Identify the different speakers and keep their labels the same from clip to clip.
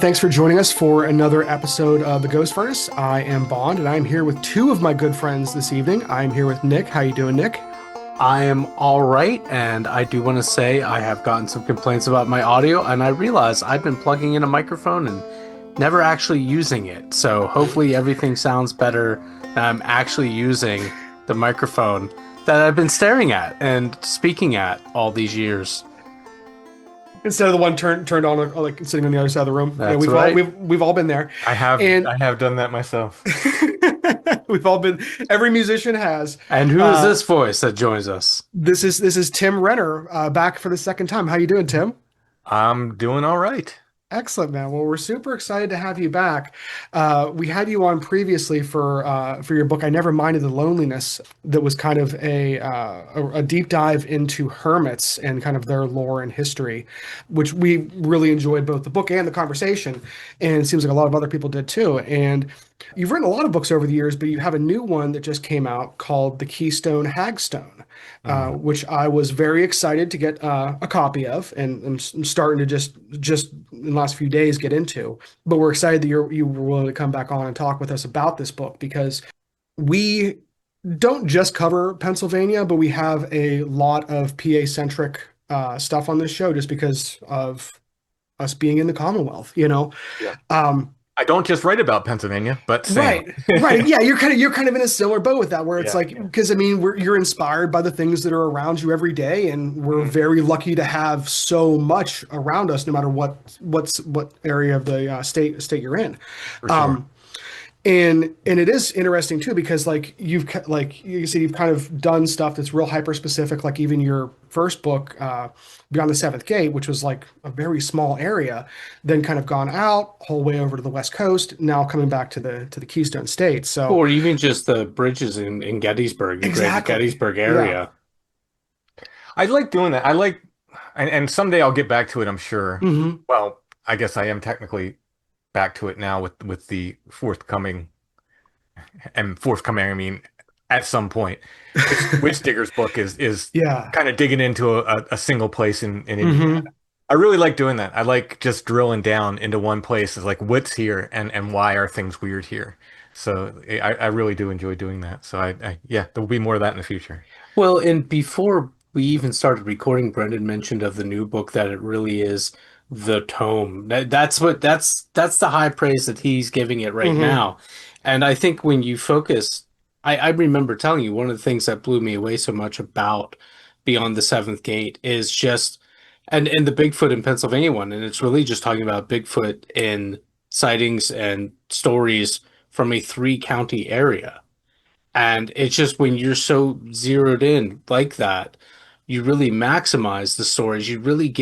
Speaker 1: thanks for joining us for another episode of The Ghost Furnace. I am Bond, and I'm here with two of my good friends this evening. I'm here with Nick. How you doing, Nick?
Speaker 2: I am all right, and I do want to say I have gotten some complaints about my audio, and I realize I've been plugging in a microphone and never actually using it. So hopefully everything sounds better. I'm actually using the microphone that I've been staring at and speaking at all these years.
Speaker 1: Instead of the one turned on, like sitting on the other side of the room.
Speaker 2: That's
Speaker 1: we've
Speaker 2: right.
Speaker 1: all we've all been there.
Speaker 3: I have
Speaker 1: And
Speaker 3: I have done that myself.
Speaker 1: we've all been. Every musician has.
Speaker 2: And who is this voice that joins us?
Speaker 1: This is Tim Renner, back for the second time. How you doing, Tim?
Speaker 3: I'm doing all right.
Speaker 1: Excellent, man. Well, we're super excited to have you back. We had you on previously for your book, I Never Minded the Loneliness, that was kind of a deep dive into hermits and kind of their lore and history, which we really enjoyed, both the book and the conversation. And it seems like a lot of other people did too. And you've written a lot of books over the years, but you have a new one that just came out called The Keystone Hagstone, which I was very excited to get a copy of, and I'm starting to just in the last few days get into. But we're excited that you were willing to come back on and talk with us about this book, because we don't just cover Pennsylvania, but we have a lot of PA centric stuff on this show just because of us being in the Commonwealth, you know.
Speaker 3: Yeah. I don't just write about Pennsylvania, but same.
Speaker 1: Right. Yeah, you're kind of in a similar boat with that, where it's because I mean, you're inspired by the things that are around you every day, and we're very lucky to have so much around us, no matter what area of the state you're in.
Speaker 3: For sure.
Speaker 1: And it is interesting too, because like you said, you've kind of done stuff that's real hyper specific, like even your first book, Beyond the Seventh Gate, which was like a very small area, then kind of gone out whole way over to the West Coast, now coming back to the Keystone State. So,
Speaker 2: Or even just the bridges in Gettysburg, the greater Gettysburg area.
Speaker 3: Yeah. I like doing that. And someday I'll get back to it, I'm sure.
Speaker 1: Mm-hmm.
Speaker 3: Well, I guess I am technically back to it now with the forthcoming, I mean, at some point. Witch Digger's book is kind of digging into a single place in Indiana. I really like doing that. I like just drilling down into one place. It's like, what's here and why are things weird here? So I really do enjoy doing that. So there will be more of that in the future.
Speaker 2: Well, and before we even started recording, Brendan mentioned of the new book that it really is the tome. That's the high praise that he's giving it right now. And I think when you focus, I remember telling you one of the things that blew me away so much about Beyond the Seventh Gate is just and the Bigfoot in Pennsylvania one, and it's really just talking about Bigfoot in sightings and stories from a 3-county area. And it's just when you're so zeroed in like that, you really maximize the stories. You really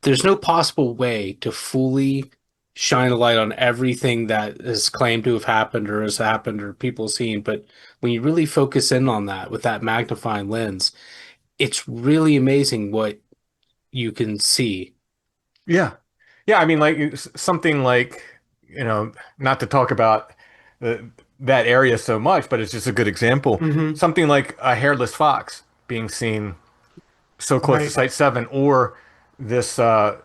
Speaker 2: there's no possible way to fully shine a light on everything that is claimed to have happened or has happened or people seen. But when you really focus in on that with that magnifying lens, it's really amazing what you can see.
Speaker 3: Yeah. Yeah. I mean, like something like, not to talk about that area so much, but it's just a good example. Something like a hairless fox being seen so close to Site 7, or this, what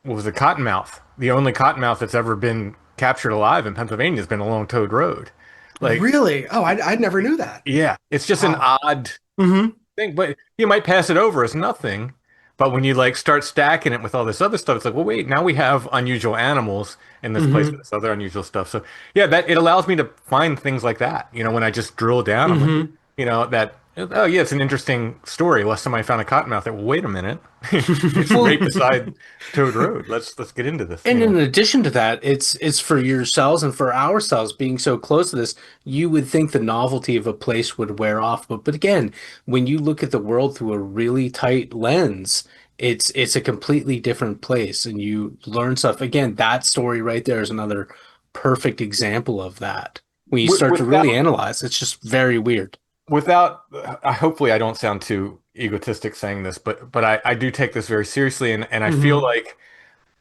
Speaker 3: was it, cottonmouth? The only cottonmouth that's ever been captured alive in Pennsylvania has been along Toad Road. Like,
Speaker 1: really? Oh, I never knew that.
Speaker 3: Yeah, it's just an odd thing, but you might pass it over as nothing. But when you like start stacking it with all this other stuff, it's like, well, wait, now we have unusual animals in this place with this other unusual stuff. So yeah, that it allows me to find things like that. When I just drill down, I'm like, oh yeah, it's an interesting story. Last time I found a cottonmouth, well, wait a minute, it's right beside Toad Road. Let's get into this.
Speaker 2: And in addition to that, it's for yourselves and for ourselves being so close to this. You would think the novelty of a place would wear off, but again, when you look at the world through a really tight lens, it's a completely different place, and you learn stuff. Again, that story right there is another perfect example of that. When you start to really analyze, it's just very weird.
Speaker 3: Hopefully I don't sound too egotistic saying this, but I do take this very seriously, and I feel like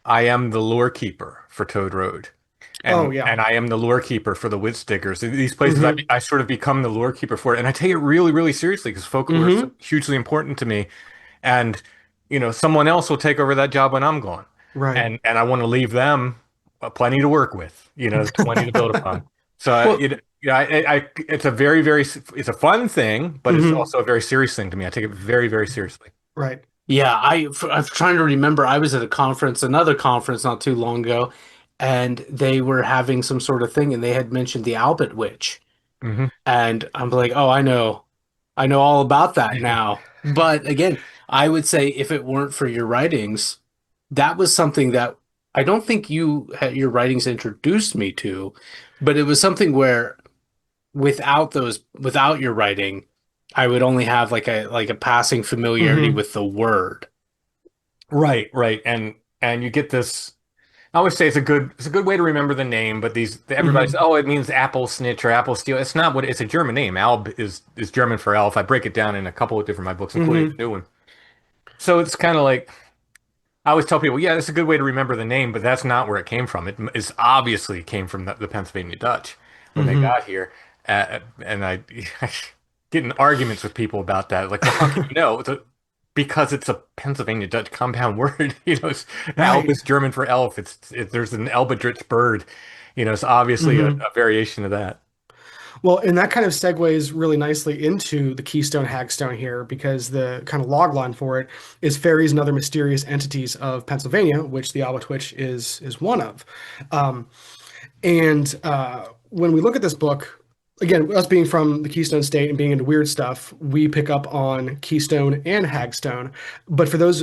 Speaker 3: I am the lore keeper for Toad Road. And, and I am the lore keeper for the Witch Diggers. These places, I sort of become the lore keeper for it, and I take it really, really seriously because folklore is hugely important to me. And someone else will take over that job when I'm gone.
Speaker 1: Right.
Speaker 3: and I want to leave them plenty to work with, plenty to build upon. So
Speaker 1: Well,
Speaker 3: it's a it's a fun thing, but it's
Speaker 1: mhm,
Speaker 3: also a very serious thing to me. I take it very, very seriously.
Speaker 1: right.
Speaker 2: Yeah, I'm trying to remember. I was at a conference, another conference not too long ago, and they were having some sort of thing, and they had mentioned the Albert Witch,
Speaker 3: Hmm.
Speaker 2: and I'm like, oh, I know all about that
Speaker 3: Yeah.
Speaker 2: now. But again, I would say if it weren't for your writings, that was something that I don't think your writings introduced me to, but it was something where without your writing, I would only have like a passing familiarity
Speaker 1: Hmm.
Speaker 2: with the word.
Speaker 3: Right, right. And you get this. I always say it's a good way to remember the name, but these everybody says,
Speaker 1: Hmm.
Speaker 3: oh, it means apple snitch or apple steal. It's not what it's a German name. Alb is German for elf. I break it down in a couple of different my books, including
Speaker 1: Hmm.
Speaker 3: the new one. So it's kind of like I always tell people, yeah, that's a good way to remember the name, but that's not where it came from. It is obviously came from the Pennsylvania Dutch when they
Speaker 1: Hmm.
Speaker 3: got here, and I get in arguments with people about that. Like, well, how can you know? Because it's a Pennsylvania Dutch compound word. Elb
Speaker 1: Right.
Speaker 3: is German for elf. There's an Albadrich bird. It's obviously
Speaker 1: Hmm.
Speaker 3: a variation of that.
Speaker 1: Well, and that kind of segues really nicely into the Keystone Hagstone here, because the kind of log line for it is fairies and other mysterious entities of Pennsylvania, which the Albatwitch is one of. Um, and when we look at this book, again, us being from the Keystone State and being into weird stuff, we pick up on Keystone and Hagstone. But for those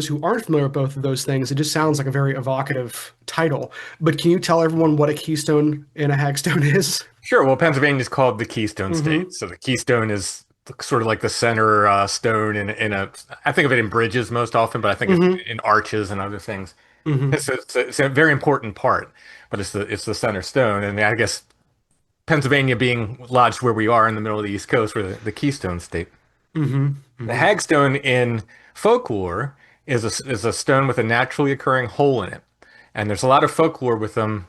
Speaker 1: who aren't familiar with both of those things, it just sounds like a very evocative title. But can you tell everyone what a Keystone and a Hagstone is?
Speaker 3: Sure. Well, Pennsylvania is called the Keystone State.
Speaker 1: Hmm.
Speaker 3: So the Keystone is sort of like the center stone in a. I think of it in bridges most often, but I think it's
Speaker 1: Hmm.
Speaker 3: in arches and other things.
Speaker 1: Hmm.
Speaker 3: It's a very important part, but it's the center stone, and I guess Pennsylvania being lodged where we are in the middle of the East Coast, we're the Keystone State.
Speaker 1: Hmm.
Speaker 3: The
Speaker 1: Hmm.
Speaker 3: hagstone in folklore is a stone with a naturally occurring hole in it, and there's a lot of folklore with them.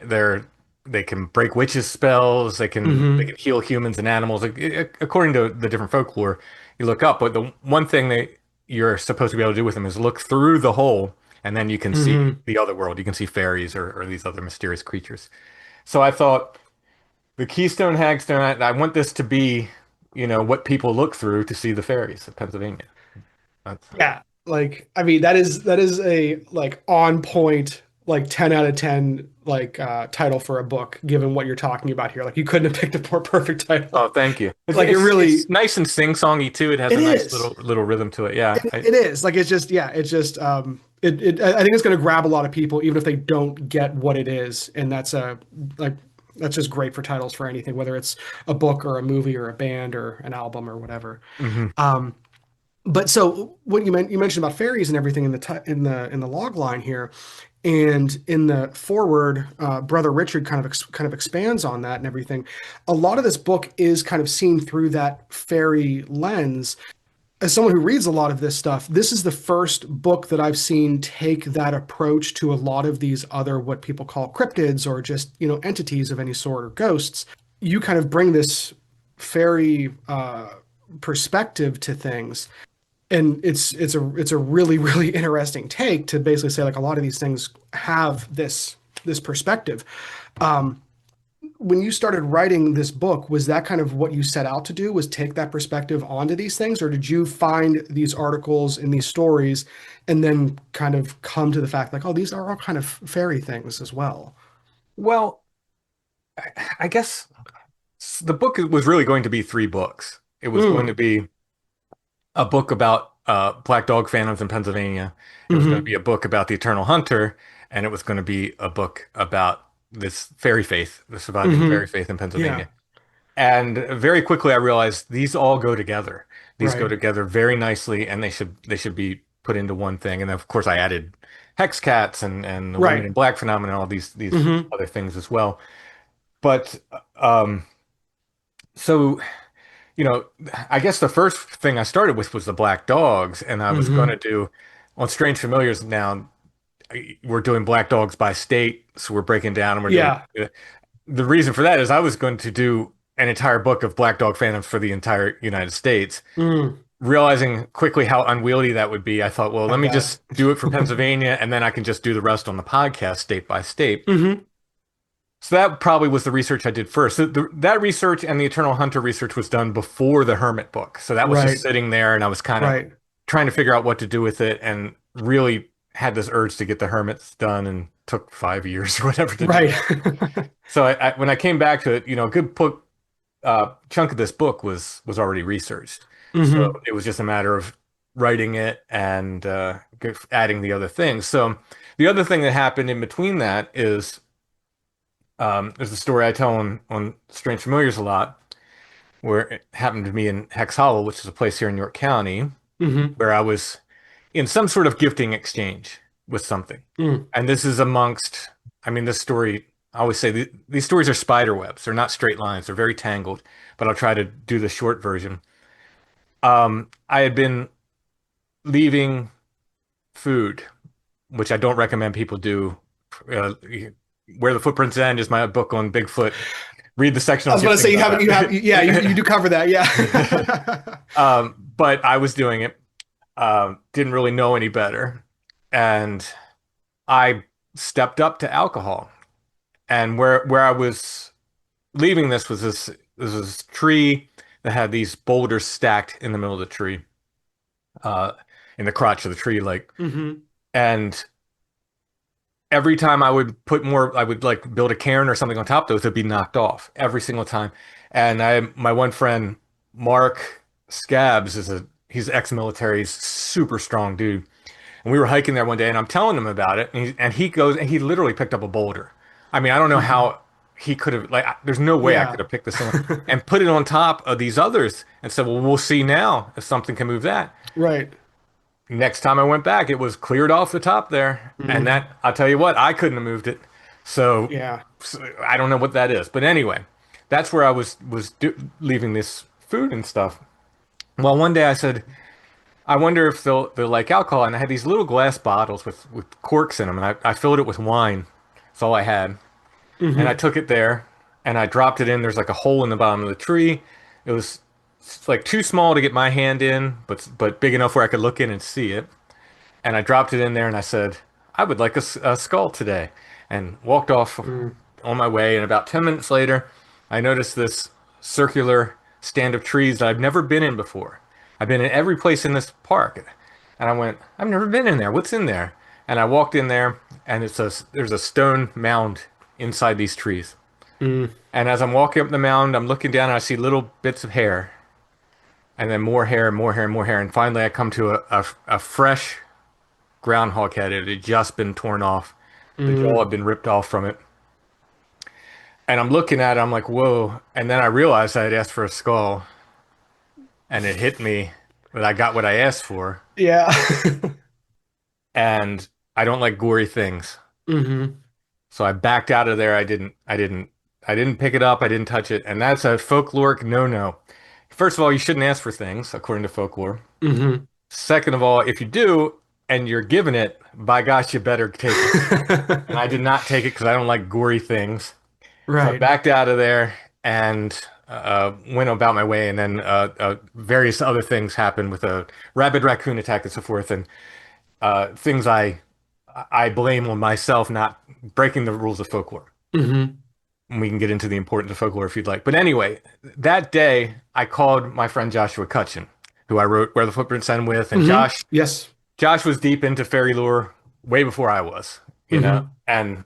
Speaker 3: They're they can break witches' spells. They
Speaker 1: Hmm.
Speaker 3: can heal humans and animals. According to the different folklore you look up, but the one thing that you're supposed to be able to do with them is look through the hole, and then you can see
Speaker 1: Hmm.
Speaker 3: the other world. You can see fairies or these other mysterious creatures. So I thought the Keystone Hagstone. I want this to be, what people look through to see the fairies of Pennsylvania. That's,
Speaker 1: Yeah, like I mean that is a like on point like 10 out of 10 like title for a book given what you're talking about here. Like you couldn't have picked a more perfect title.
Speaker 3: oh, thank you.
Speaker 1: Like it
Speaker 3: It's
Speaker 1: really
Speaker 3: nice and sing-songy too. It has
Speaker 1: it
Speaker 3: a nice
Speaker 1: is.
Speaker 3: little rhythm to it. Yeah.
Speaker 1: It is. Like it's just yeah, it's just I think it's going to grab a lot of people even if they don't get what it is, and that's a like that's just great for titles for anything, whether it's a book or a movie or a band or an album or whatever.
Speaker 3: Hmm.
Speaker 1: Um, but so what you mentioned about fairies and everything in the log line here, and in the forward, Brother Richard kind of expands on that and everything. A lot of this book is kind of seen through that fairy lens. As someone who reads a lot of this stuff, this is the first book that I've seen take that approach to a lot of these other what people call cryptids or just entities of any sort or ghosts. You kind of bring this fairy perspective to things, and it's a really really interesting take to basically say like a lot of these things have this perspective. Um, when you started writing this book, was that kind of what you set out to do? Was take that perspective onto these things, or did you find these articles and these stories, and then kind of come to the fact like, oh, these are all kind of fairy things as well?
Speaker 3: Well, I guess the book was really going to be three books. It was going to
Speaker 1: Mm.
Speaker 3: be a book about black dog phantoms in Pennsylvania. It was going to
Speaker 1: Hmm.
Speaker 3: be a book about the Eternal Hunter, and it was going to be a book about this fairy faith, the surviving fairy
Speaker 1: Hmm.
Speaker 3: faith in
Speaker 1: Yeah.
Speaker 3: Pennsylvania. And very quickly, I realized these all go together. These go
Speaker 1: Right.
Speaker 3: together very nicely, and they should be put into one thing. And of course, I added hex cats and the women
Speaker 1: Right.
Speaker 3: in black phenomenon, all these
Speaker 1: Hmm.
Speaker 3: other things as well. But um, so I guess the first thing I started with was the black dogs, and I was going to
Speaker 1: Hmm.
Speaker 3: do on Strange Familiars now. We're doing black dogs by state, so we're breaking down and we're doing.
Speaker 1: Yeah.
Speaker 3: The reason for that is I was going to do an entire book of black dog phantoms for the entire United States.
Speaker 1: Mm.
Speaker 3: realizing quickly how unwieldy that would be, I thought, well,
Speaker 1: I
Speaker 3: let me
Speaker 1: bet.
Speaker 3: just do it for Pennsylvania, and then I can just do the rest on the podcast state by state.
Speaker 1: Hmm.
Speaker 3: So that probably was the research I did first. That research and the Eternal Hunter research was done before the Hermit book. So that was just
Speaker 1: Right.
Speaker 3: sitting there, and I was kind of
Speaker 1: Right.
Speaker 3: trying to figure out what to do with it, and really had this urge to get the Hermits done, and took 5 years or whatever to do
Speaker 1: Right.
Speaker 3: it. So when I came back to it, a good book chunk of this book was already researched. So
Speaker 1: Hmm.
Speaker 3: it was just a matter of writing it and adding the other things. So the other thing that happened in between that is there's a story I tell on Strange Familiars a lot, where it happened to me in Hex Hollow, which is a place here in York County,
Speaker 1: Hmm.
Speaker 3: where I was in some sort of gifting exchange with something.
Speaker 1: Mm.
Speaker 3: And this is amongst, I mean, this story, I always say these stories are spider webs. They're not straight lines. They're very tangled, but I'll try to do the short version. I had been leaving food, which I don't recommend people do. Uh, Where the Footprints End is my book on Bigfoot. Read the section
Speaker 1: I
Speaker 3: on
Speaker 1: was going to say
Speaker 3: gifting
Speaker 1: you
Speaker 3: about
Speaker 1: haven't. You have. Yeah. You
Speaker 3: that.
Speaker 1: do cover that. Yeah.
Speaker 3: But I was doing it. Didn't really know any better, and I stepped up to alcohol. And where I was leaving this was this tree that had these boulders stacked in the middle of the tree, uh, in the crotch of the tree, like.
Speaker 1: Hmm.
Speaker 3: And every time I would put more, I would like build a cairn or something on top of those, it'd be knocked off every single time. And my one friend, Mark Scabs, he's ex-military, he's super strong dude. And we were hiking there one day, and I'm telling him about it, and he goes and he literally picked up a boulder. I mean, I don't know
Speaker 1: Hmm.
Speaker 3: how he could have, like, there's no way I
Speaker 1: Yeah.
Speaker 3: could have picked this one and put it on top of these others and said, well, we'll see now if something can move that.
Speaker 1: Right.
Speaker 3: Next time I went back, it was cleared off the top there. And
Speaker 1: Hmm.
Speaker 3: that, I'll tell you what, I couldn't have moved it. So,
Speaker 1: Yeah.
Speaker 3: I don't know what that is. But anyway, that's where I was leaving this food and stuff. Well, one day I said, I wonder if they'll like alcohol. And I had these little glass bottles with corks in them. And I filled it with wine. That's all I had. And I
Speaker 1: Hmm.
Speaker 3: took it there and I dropped it in. There's like a hole in the bottom of the tree. It was like too small to get my hand in, but big enough where I could look in and see it. And I dropped it in there and I said, I would like a skull today, and walked off
Speaker 1: Mm.
Speaker 3: on my way. And about 10 minutes later, I noticed this circular stand of trees that I've never been in before. I've been in every place in this park. And I went, I've never been in there. What's in there? And I walked in there, and there's a stone mound inside these trees.
Speaker 1: Mm.
Speaker 3: And as I'm walking up the mound, I'm looking down and I see little bits of hair, and then more hair, more hair, more hair. And finally, I come to a fresh groundhog head. It had just been torn off. The jaw
Speaker 1: Mm.
Speaker 3: had been ripped off from it. And I'm looking at it, I'm like, whoa. And then I realized I had asked for a skull, and it hit me that I got what I asked for.
Speaker 1: Yeah.
Speaker 3: And I don't like gory things.
Speaker 1: Hmm.
Speaker 3: So I backed out of there. I didn't pick it up. I didn't touch it. And that's a folkloric no-no. First of all, you shouldn't ask for things, according to folklore.
Speaker 1: Hmm.
Speaker 3: Second of all, if you do and you're given it, by gosh, you better take it. And I did not take it because I don't like gory things. So I
Speaker 1: Right.
Speaker 3: backed out of there and went about my way. And then various other things happened with a rabid raccoon attack and so forth. And things I blame on myself not breaking the rules of folklore.
Speaker 1: Hmm.
Speaker 3: And we can get into the importance of folklore if you'd like. But anyway, that day I called my friend Joshua Cutchin, who I wrote Where the Footprints End with. And
Speaker 1: Hmm. Yes.
Speaker 3: Josh was deep into fairy lore way before I was, you know?
Speaker 1: Hmm.
Speaker 3: And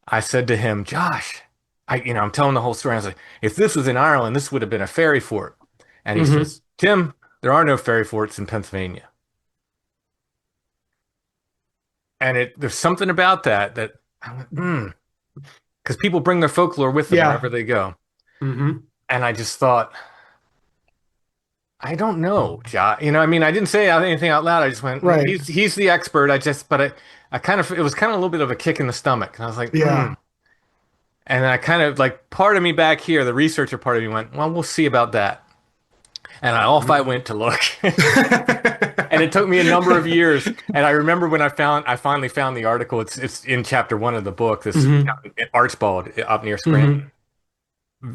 Speaker 3: I said to him, Josh, I'm telling the whole story. I was like, if this was in Ireland, this would have been a fairy fort. And he
Speaker 1: Hmm.
Speaker 3: says, Tim, there are no fairy forts in Pennsylvania. And there's something about that I went, because people bring their folklore with them
Speaker 1: Yeah.
Speaker 3: wherever they go.
Speaker 1: Hmm.
Speaker 3: And I just thought, I don't know, Josh. I mean, I didn't say anything out loud. I just went,
Speaker 1: Right.
Speaker 3: he's the expert. But I kind of, it was kind of a little bit of a kick in the stomach. And I was like,
Speaker 1: Yeah.
Speaker 3: And I kind of like part of me back here, the researcher part of me went, well, we'll see about that. And off I went to look. And it took me a number of years. And I remember when I finally found the article. It's in chapter 1 of the book. This
Speaker 1: Hmm.
Speaker 3: Archbald up near
Speaker 1: Hmm.
Speaker 3: Scranton.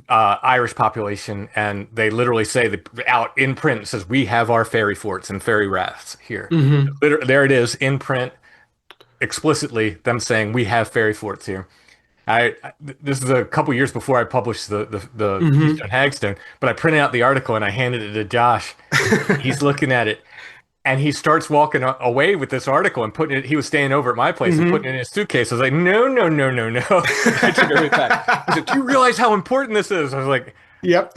Speaker 3: Irish population, and they literally say that out in print it says we have our fairy forts and fairy raths here.
Speaker 1: Hmm.
Speaker 3: There it is in print explicitly them saying we have fairy forts here. This is a couple years before I published the
Speaker 1: Hmm.
Speaker 3: Keystone Hagstone, but I printed out the article and I handed it to Josh. He's looking at it and he starts walking away with this article and putting it. He was staying over at my place and putting
Speaker 1: Hmm.
Speaker 3: it in his suitcase. I was like, no, no, no, no, no. I took it right back. He said, "Do you realize how important this is?" I was like,
Speaker 1: Yep.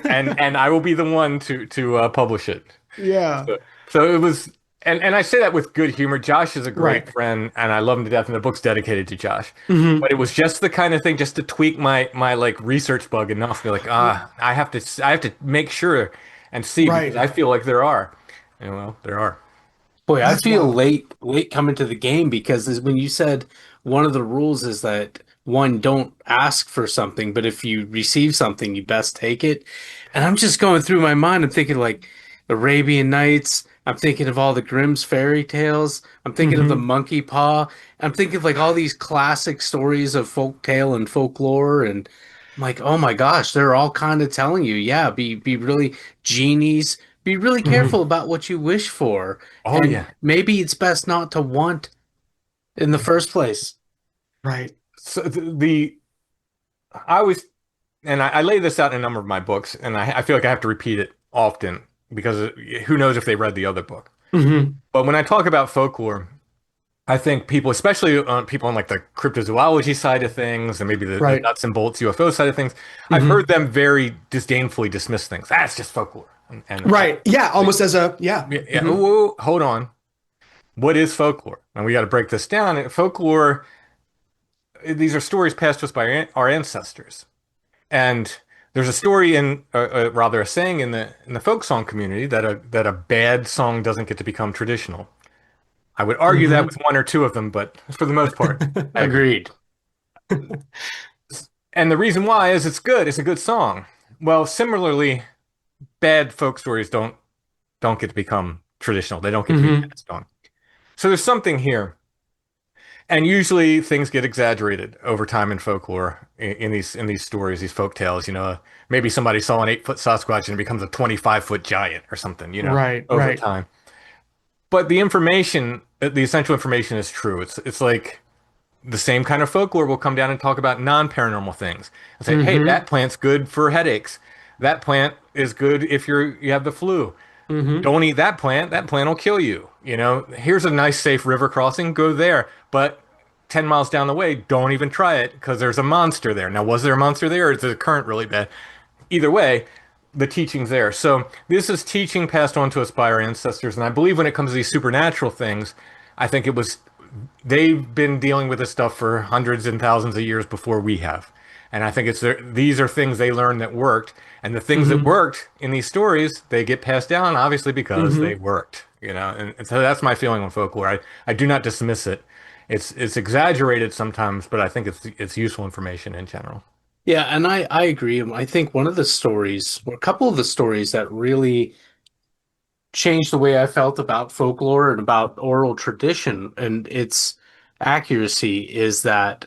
Speaker 3: and I will be the one to publish it.
Speaker 1: Yeah.
Speaker 3: So it was, and I say that with good humor. Josh is a great
Speaker 1: Right.
Speaker 3: friend, and I love him to death. And the book's dedicated to Josh.
Speaker 1: Hmm.
Speaker 3: But it was just the kind of thing, just to tweak my like research bug enough to be like, I have to make sure and see because
Speaker 1: Right.
Speaker 3: I feel like there are, well, there are.
Speaker 2: Boy, I
Speaker 1: That's
Speaker 2: feel
Speaker 1: wild.
Speaker 2: late coming to the game because when you said one of the rules is that one, don't ask for something, but if you receive something, you best take it. And I'm just going through my mind. I'm thinking like Arabian Nights. I'm thinking of all the Grimm's fairy tales. I'm thinking of the
Speaker 1: Hmm.
Speaker 2: Monkey Paw. I'm thinking of like all these classic stories of folk tale and folklore. And I'm like, oh my gosh, they're all kind of telling you, yeah, be really genies. Be really careful
Speaker 1: Hmm.
Speaker 2: about what you wish for.
Speaker 3: Oh
Speaker 2: And
Speaker 3: yeah.
Speaker 2: maybe it's best not to want in the first place.
Speaker 1: Right.
Speaker 3: So I always and I lay this out in a number of my books, and I feel like I have to repeat it often because who knows if they read the other book.
Speaker 1: Hmm.
Speaker 3: But when I talk about folklore, I think people, especially people on like the cryptozoology side of things and maybe the
Speaker 1: Right.
Speaker 3: nuts and bolts UFO side of things, I've
Speaker 1: Hmm.
Speaker 3: heard them very disdainfully dismiss things. That's just folklore. And
Speaker 1: Right. Yeah. Almost as a, yeah.
Speaker 3: yeah, yeah,
Speaker 1: Hmm.
Speaker 3: hold on. What is folklore? And we got to break this down. Folklore, these are stories passed to us by our ancestors. And there's a story in, rather a saying in the folk song community that a bad song doesn't get to become traditional. I would argue that
Speaker 1: Hmm.
Speaker 3: with one or two of them, but for the most part, I agree.
Speaker 2: Agreed.
Speaker 3: And the reason why is it's good. It's a good song. Well, similarly, bad folk stories don't get to become traditional. They don't get to be
Speaker 1: Hmm.
Speaker 3: passed on. So there's something here. And usually things get exaggerated over time in folklore in these stories, these folk tales, maybe somebody saw an 8-foot Sasquatch and it becomes a 25-foot giant or something,
Speaker 1: Right.
Speaker 3: over
Speaker 1: Right.
Speaker 3: time. But the essential information is true. It's like the same kind of folklore will come down and talk about non-paranormal things and say, hey,
Speaker 1: Hmm.
Speaker 3: that plant's good for headaches. That plant is good if you have the flu.
Speaker 1: Hmm.
Speaker 3: Don't eat that plant. That plant will kill you. Here's a nice safe river crossing. Go there. But 10 miles down the way, don't even try it because there's a monster there. Now, was there a monster there or is the current really bad? Either way, the teaching's there. So this is teaching passed on to us by our ancestors. And I believe when it comes to these supernatural things, I think they've been dealing with this stuff for hundreds and thousands of years before we have. And I think these are things they learned that worked. And the things that
Speaker 1: Hmm.
Speaker 3: worked in these stories, they get passed down, obviously, because they
Speaker 1: Hmm.
Speaker 3: worked, and so that's my feeling on folklore. I do not dismiss it. It's exaggerated sometimes, but I think it's useful information in general.
Speaker 2: Yeah, and I agree. I think one of the stories, or a couple of the stories that really changed the way I felt about folklore and about oral tradition and its accuracy is that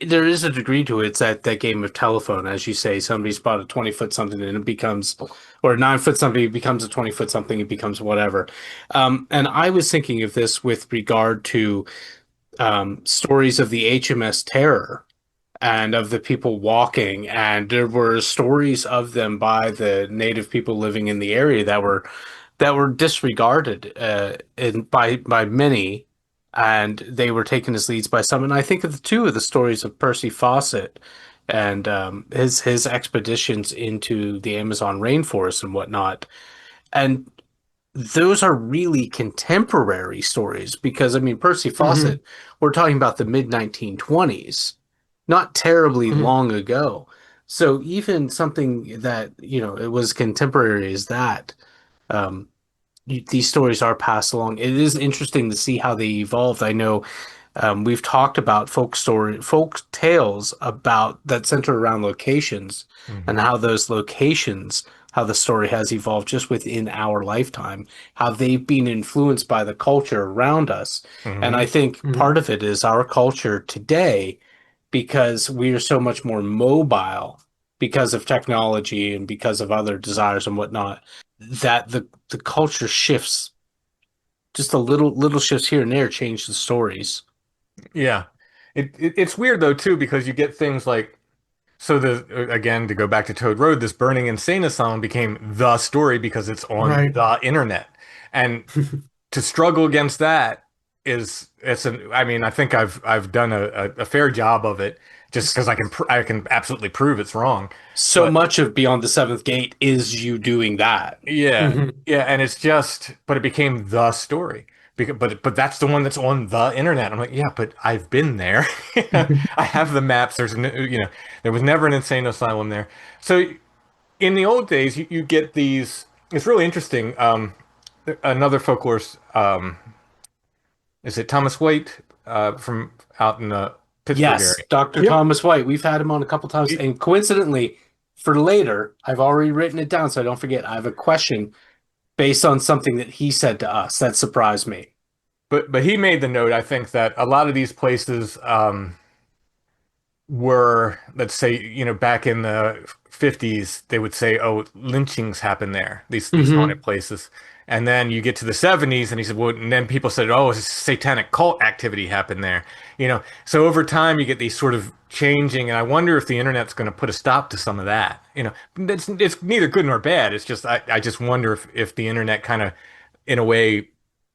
Speaker 2: there is a degree to it. It's that game of telephone, as you say, somebody's bought a 20-foot something and it becomes, or a 9-foot something, it becomes a 20-foot something, it becomes whatever. And I was thinking of this with regard to stories of the HMS Terror and of the people walking. And there were stories of them by the native people living in the area that were disregarded by many, and they were taken as leads by some. And I think of the two of the stories of Percy Fawcett and his expeditions into the Amazon rainforest and whatnot. And those are really contemporary stories because I mean Percy
Speaker 1: Hmm.
Speaker 2: Fawcett, we're talking about the mid 1920s, not terribly
Speaker 1: Hmm.
Speaker 2: long ago. So even something that, it was contemporary as that, um, these stories are passed along. It is interesting to see how they evolved. I know we've talked about folk tales about that center around locations and
Speaker 3: Hmm.
Speaker 2: how those locations, how the story has evolved just within our lifetime, how they've been influenced by the culture around us. And I
Speaker 3: Hmm.
Speaker 2: think
Speaker 1: Hmm.
Speaker 2: part of it is our culture today, because we are so much more mobile because of technology and because of other desires and whatnot, that the culture shifts, just a little shifts here and there change the stories.
Speaker 3: Yeah. It's weird though too because you get things like so the again to go back to Toad Road, this burning insane asylum became the story because it's on
Speaker 1: Right.
Speaker 3: the internet. And to struggle against that it's an I mean, I think I've done a fair job of it just because I can absolutely prove it's wrong.
Speaker 2: So
Speaker 3: But
Speaker 2: much of Beyond the Seventh Gate is you doing that.
Speaker 3: yeah,
Speaker 1: Mhm.
Speaker 3: yeah, and it's just, but it became the story. Because, but that's the one that's on the internet. I'm like, yeah, but I've been there. I have the maps. There's, there was never an insane asylum there. So in the old days, you get these. It's really interesting. Another folklore, is it Thomas Waite, from out in the Pittsburgh
Speaker 2: Yes,
Speaker 3: area?
Speaker 2: Dr.
Speaker 1: Yep.
Speaker 2: Thomas White. We've had him on a couple times,
Speaker 3: He-
Speaker 2: and coincidentally, for later, I've already written it down so I don't forget. I have a question based on something that he said to us that surprised me.
Speaker 3: but he made the note. I think that a lot of these places. Were, let's say, back in the 50s, they would say, oh, lynchings happen there, these haunted
Speaker 1: Hmm.
Speaker 3: places. And then you get to the 70s, and he said, well, and then people said, oh, satanic cult activity happened there. So over time, you get these sort of changing, and I wonder if the internet's going to put a stop to some of that. It's neither good nor bad. It's just, I just wonder if the internet kind of, in a way,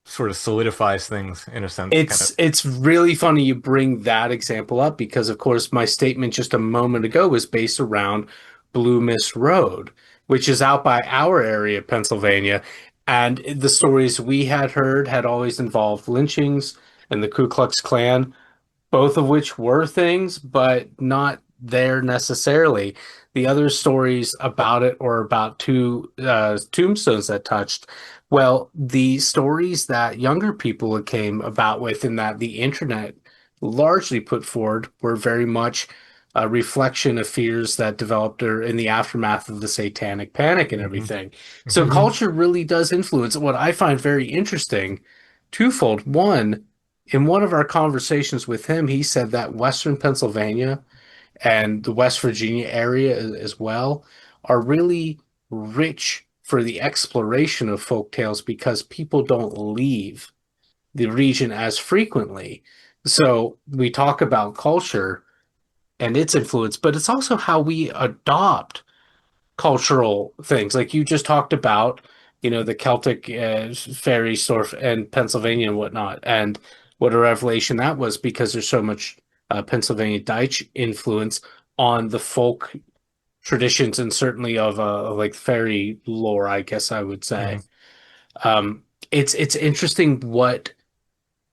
Speaker 3: sort of solidifies things in a sense, kind of.
Speaker 2: It's really funny you bring that example up because, of course, my statement just a moment ago was based around Blue Mist Road, which is out by our area, Pennsylvania. And the stories we had heard had always involved lynchings and the Ku Klux Klan, both of which were things, but not there necessarily. The other stories about it or about two tombstones that touched, well, the stories that younger people came about with and that the internet largely put forward were very much a reflection of fears that developed in the aftermath of the satanic panic and
Speaker 3: Mhm.
Speaker 2: everything. So
Speaker 3: Mhm.
Speaker 1: Hmm.
Speaker 2: culture really does influence. What I find very interesting, twofold. One, in one of our conversations with him, he said that Western Pennsylvania and the West Virginia area as well are really rich for the exploration of folk tales because people don't leave the region as frequently. So we talk about culture and its influence, but it's also how we adopt cultural things. Like you just talked about, the Celtic fairy store and Pennsylvania and whatnot, and what a revelation that was because there's so much Pennsylvania Dutch influence on the folk traditions and certainly of like fairy lore, I guess I would say.
Speaker 3: Mhm.
Speaker 2: It's interesting what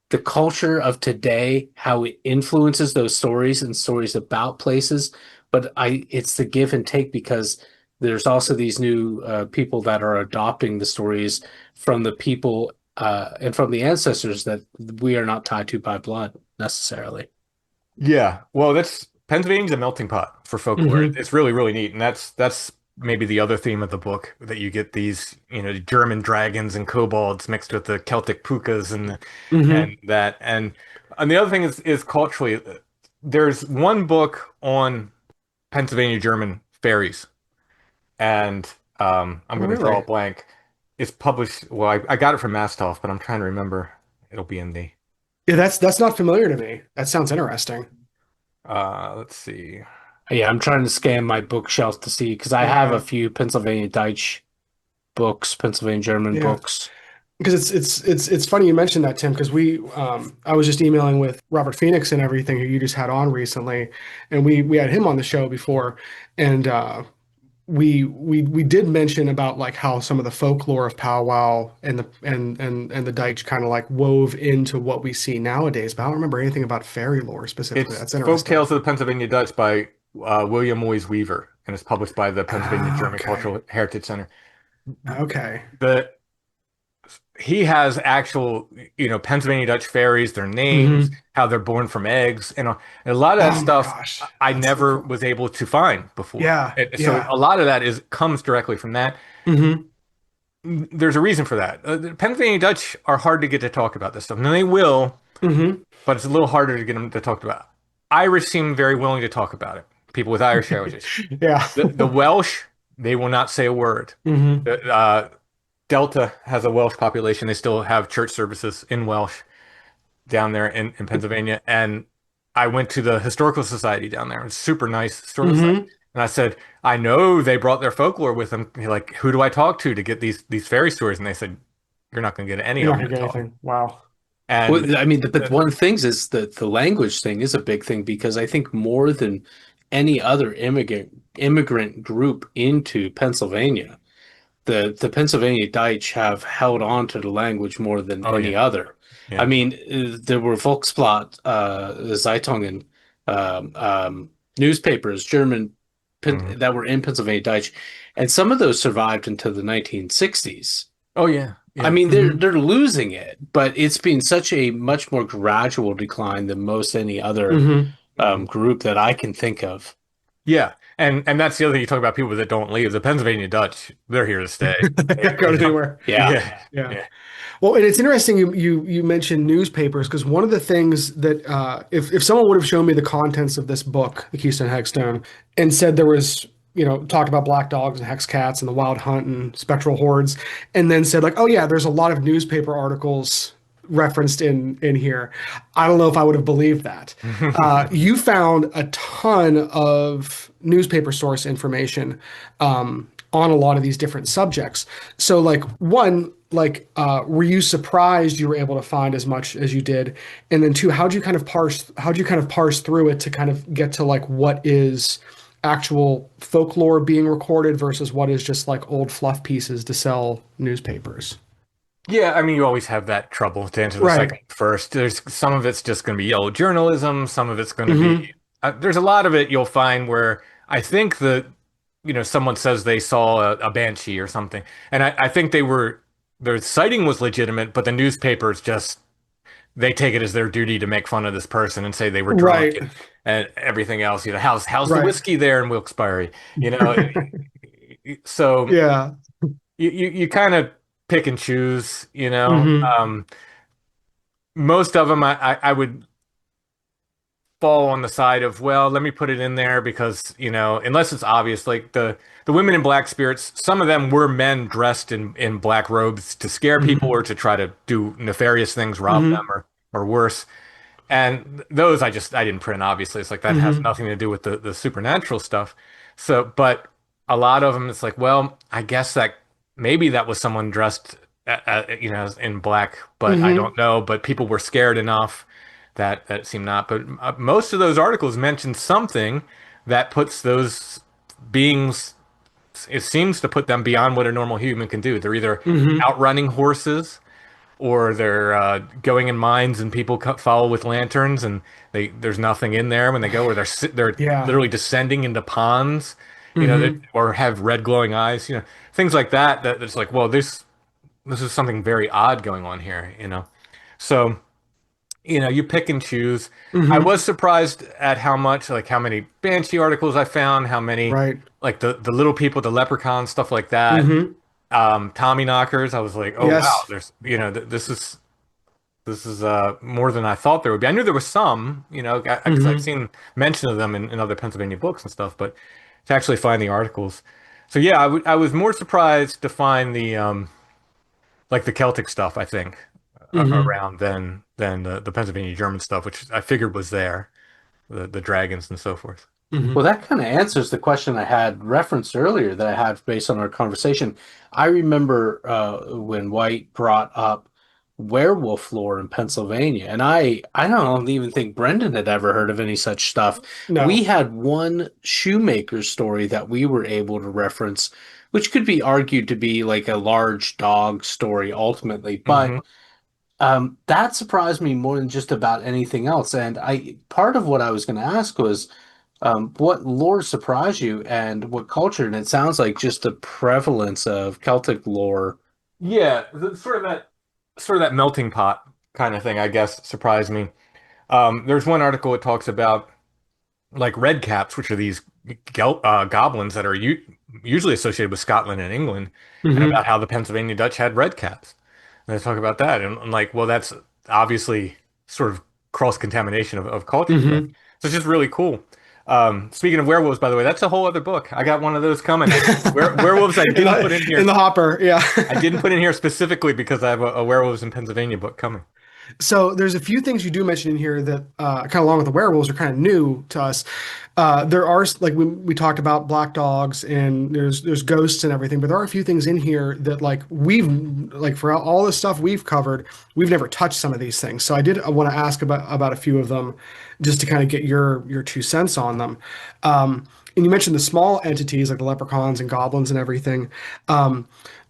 Speaker 2: the culture of today, how it influences those stories and stories about places. But it's the give and take because there's also these new people that are adopting the stories from the people and from the ancestors that we are not tied to by blood necessarily.
Speaker 3: Yeah, well, that's Pennsylvania's a melting pot for folklore.
Speaker 1: Hmm.
Speaker 3: It's really, really neat, and that's maybe the other theme of the book that you get these, German dragons and kobolds mixed with the Celtic pukas and
Speaker 1: Hmm.
Speaker 3: that. And the other thing is culturally, there's one book on Pennsylvania German fairies, and I'm
Speaker 1: Oh,
Speaker 3: going to draw a
Speaker 1: really?
Speaker 3: blank. It's published. Well, I got it from Masthoff, but I'm trying to remember. It'll be in the.
Speaker 1: Yeah, that's not familiar to me. That sounds interesting.
Speaker 3: Let's see.
Speaker 2: Yeah, I'm trying to scan my bookshelf to see because I have a
Speaker 1: Okay.
Speaker 2: few Pennsylvania Dutch books, Pennsylvania German
Speaker 1: Yeah.
Speaker 2: books.
Speaker 1: Because it's funny you mentioned that, Tim, because I was just emailing with Robert Phoenix and everything who you just had on recently, and we had him on the show before, and we did mention about like how some of the folklore of powwow and the Deitch kind of like wove into what we see nowadays, but I don't remember anything about fairy lore specifically.
Speaker 3: It's
Speaker 1: That's
Speaker 3: Folk
Speaker 1: interesting.
Speaker 3: Tales of the Pennsylvania Dutch by William Moyes Weaver, and it's published by the Pennsylvania
Speaker 1: Ah,
Speaker 3: German
Speaker 1: okay.
Speaker 3: Cultural Heritage Center.
Speaker 1: Okay.
Speaker 3: The He has actual, Pennsylvania Dutch fairies, their names,
Speaker 1: Hmm.
Speaker 3: how they're born from eggs, and a lot of that
Speaker 1: Oh my
Speaker 3: stuff
Speaker 1: gosh,
Speaker 3: I
Speaker 1: that's so
Speaker 3: never
Speaker 1: cool.
Speaker 3: was able to find before.
Speaker 1: Yeah,
Speaker 3: So
Speaker 1: yeah.
Speaker 3: a lot of that is comes directly from that.
Speaker 1: Hmm.
Speaker 3: There's a reason for that. The Pennsylvania Dutch are hard to get to talk about this stuff, and they will,
Speaker 1: Hmm.
Speaker 3: but it's a little harder to get them to talk about. Irish seem very willing to talk about it. people with Irish heritage.
Speaker 1: Yeah.
Speaker 3: The Welsh, they will not say a word.
Speaker 1: Hmm.
Speaker 3: Delta has a Welsh population. They still have church services in Welsh down there in Pennsylvania. And I went to the historical society down there. It's super nice historical society.
Speaker 1: Hmm.
Speaker 3: And I said, I know they brought their folklore with them. Like, who do I talk to get these fairy stories? And they said, you're not going to get any
Speaker 1: You're
Speaker 3: of
Speaker 1: not
Speaker 3: them
Speaker 1: gonna
Speaker 3: to
Speaker 1: get
Speaker 3: talk.
Speaker 1: anything. Wow.
Speaker 3: And
Speaker 2: Well, I mean, but one of the things is that the language thing is a big thing because I think more than any other immigrant group into Pennsylvania, the Pennsylvania Dutch have held on to the language more than
Speaker 3: oh
Speaker 2: any
Speaker 3: yeah,
Speaker 2: other. I
Speaker 3: yeah.
Speaker 2: mean, there were Volksblatt, Zeitungen, newspapers,
Speaker 3: Mhm.
Speaker 2: that were in Pennsylvania Dutch, and some of those survived until the 1960s.
Speaker 3: Oh yeah,
Speaker 2: I
Speaker 3: yeah.
Speaker 2: mean,
Speaker 1: Hmm.
Speaker 2: they're losing it, but it's been such a much more gradual decline than most any other
Speaker 1: Hmm.
Speaker 3: Mhm.
Speaker 2: group that I can think of.
Speaker 3: Yeah. And that's the other thing you talk about people that don't leave. The Pennsylvania Dutch, they're here to stay.
Speaker 1: They're not
Speaker 3: They
Speaker 1: going
Speaker 3: don't.
Speaker 1: anywhere.
Speaker 2: Yeah.
Speaker 3: Yeah.
Speaker 1: Yeah.
Speaker 3: Yeah.
Speaker 1: Well, and it's interesting you mentioned newspapers because one of the things that if someone would have shown me the contents of this book, The Keystone Hagstone, and said there was talked about black dogs and hex cats and the wild hunt and spectral hordes, and then said like, oh yeah, there's a lot of newspaper articles referenced in here. I don't know if I would have believed that. You found a ton of newspaper source information on a lot of these different subjects. So, like, one, like, were you surprised you were able to find as much as you did? And then two, how'd you kind of parse through it to kind of get to like what is actual folklore being recorded versus what is just like old fluff pieces to sell newspapers?
Speaker 3: Yeah, I mean, you always have that trouble to answer the second
Speaker 1: Right.
Speaker 3: first. There's some of it's just going to be yellow journalism. Some of it's going to be,
Speaker 1: Hmm.
Speaker 3: there's a lot of it you'll find where I think someone says they saw a banshee or something. And I think their sighting was legitimate, but the newspapers just, they take it as their duty to make fun of this person and say they were drunk
Speaker 1: Right.
Speaker 3: and everything else. How's the
Speaker 1: Right.
Speaker 3: whiskey there in Wilkes-Barre? You know, so
Speaker 1: Yeah.
Speaker 3: you kind of pick and choose, you know.
Speaker 1: Hmm.
Speaker 3: Most of them I would fall on the side of, well, let me put it in there because, unless it's obvious, like the women in black spirits, some of them were men dressed in black robes to scare people
Speaker 1: Hmm.
Speaker 3: or to try to do nefarious things, rob them
Speaker 1: Hmm.
Speaker 3: or worse. And those I didn't print, obviously. It's like that has
Speaker 1: Hmm.
Speaker 3: nothing to do with the supernatural stuff. So, but a lot of them, it's like, well, I guess that maybe that was someone dressed, in black, but I
Speaker 1: Hmm.
Speaker 3: don't know. But people were scared enough that it seemed not. But most of those articles mention something that puts those beings, it seems to put them beyond what a normal human can do. They're either
Speaker 1: Hmm.
Speaker 3: outrunning horses or they're going in mines and people follow with lanterns and there's nothing in there when they go, or they're
Speaker 1: Yeah.
Speaker 3: literally descending into ponds,
Speaker 1: Hmm.
Speaker 3: or have red glowing eyes, things like that. That's like, well, this is something very odd going on here, So, you pick and choose. I
Speaker 1: Hmm.
Speaker 3: was surprised at how many Banshee articles I found, how many,
Speaker 1: Right.
Speaker 3: like the little people, the leprechauns, stuff like that.
Speaker 1: Hmm.
Speaker 3: Tommy knockers. I was like, oh wow,
Speaker 1: Yes.
Speaker 3: there's, this is more than I thought there would be. I knew there was some, because I've
Speaker 1: Hmm.
Speaker 3: seen mention of them in other Pennsylvania books and stuff, but to actually find the articles. So yeah, I was more surprised to find the like the Celtic stuff, I think,
Speaker 1: Hmm.
Speaker 3: around than the Pennsylvania German stuff, which I figured was there, the dragons and so forth.
Speaker 2: Well,
Speaker 1: Hmm.
Speaker 2: that kind of answers the question I had referenced earlier that I had based on our conversation. I remember when White brought up werewolf lore in Pennsylvania, and I don't even think Brendan had ever heard of any such stuff. We
Speaker 1: No.
Speaker 2: had one shoemaker story that we were able to reference, which could be argued to be like a large dog story ultimately, but
Speaker 3: Hmm.
Speaker 2: that surprised me more than just about anything else. And I part of what I was going to ask was, what lore surprised you and what culture? And it sounds like just the prevalence of Celtic lore.
Speaker 3: Yeah, sort of that melting pot kind of thing, I guess, surprised me. There's one article that talks about like red caps, which are these goblins that are usually associated with Scotland and England, and
Speaker 1: Hmm.
Speaker 3: about how the Pennsylvania Dutch had red caps. And they talk about that, and I'm like, well, that's obviously sort of cross contamination of cultures there.
Speaker 1: Hmm.
Speaker 3: So it's just really cool. Speaking of werewolves, by the way, that's a whole other book. I got one of those coming. Werewolves I didn't put in
Speaker 1: In
Speaker 3: here.
Speaker 1: the hopper, yeah.
Speaker 3: I didn't put in here specifically because I have a werewolves in Pennsylvania book coming.
Speaker 1: So there's a few things you do mention in here that kind of along with the werewolves are kind of new to us. There are like we talked about black dogs and there's ghosts and everything, but there are a few things in here that like we've like for all the stuff we've covered, we've never touched some of these things. So I want to ask about a few of them just to kind of get your 2 cents on them. And you mentioned the small entities like the leprechauns and goblins and everything.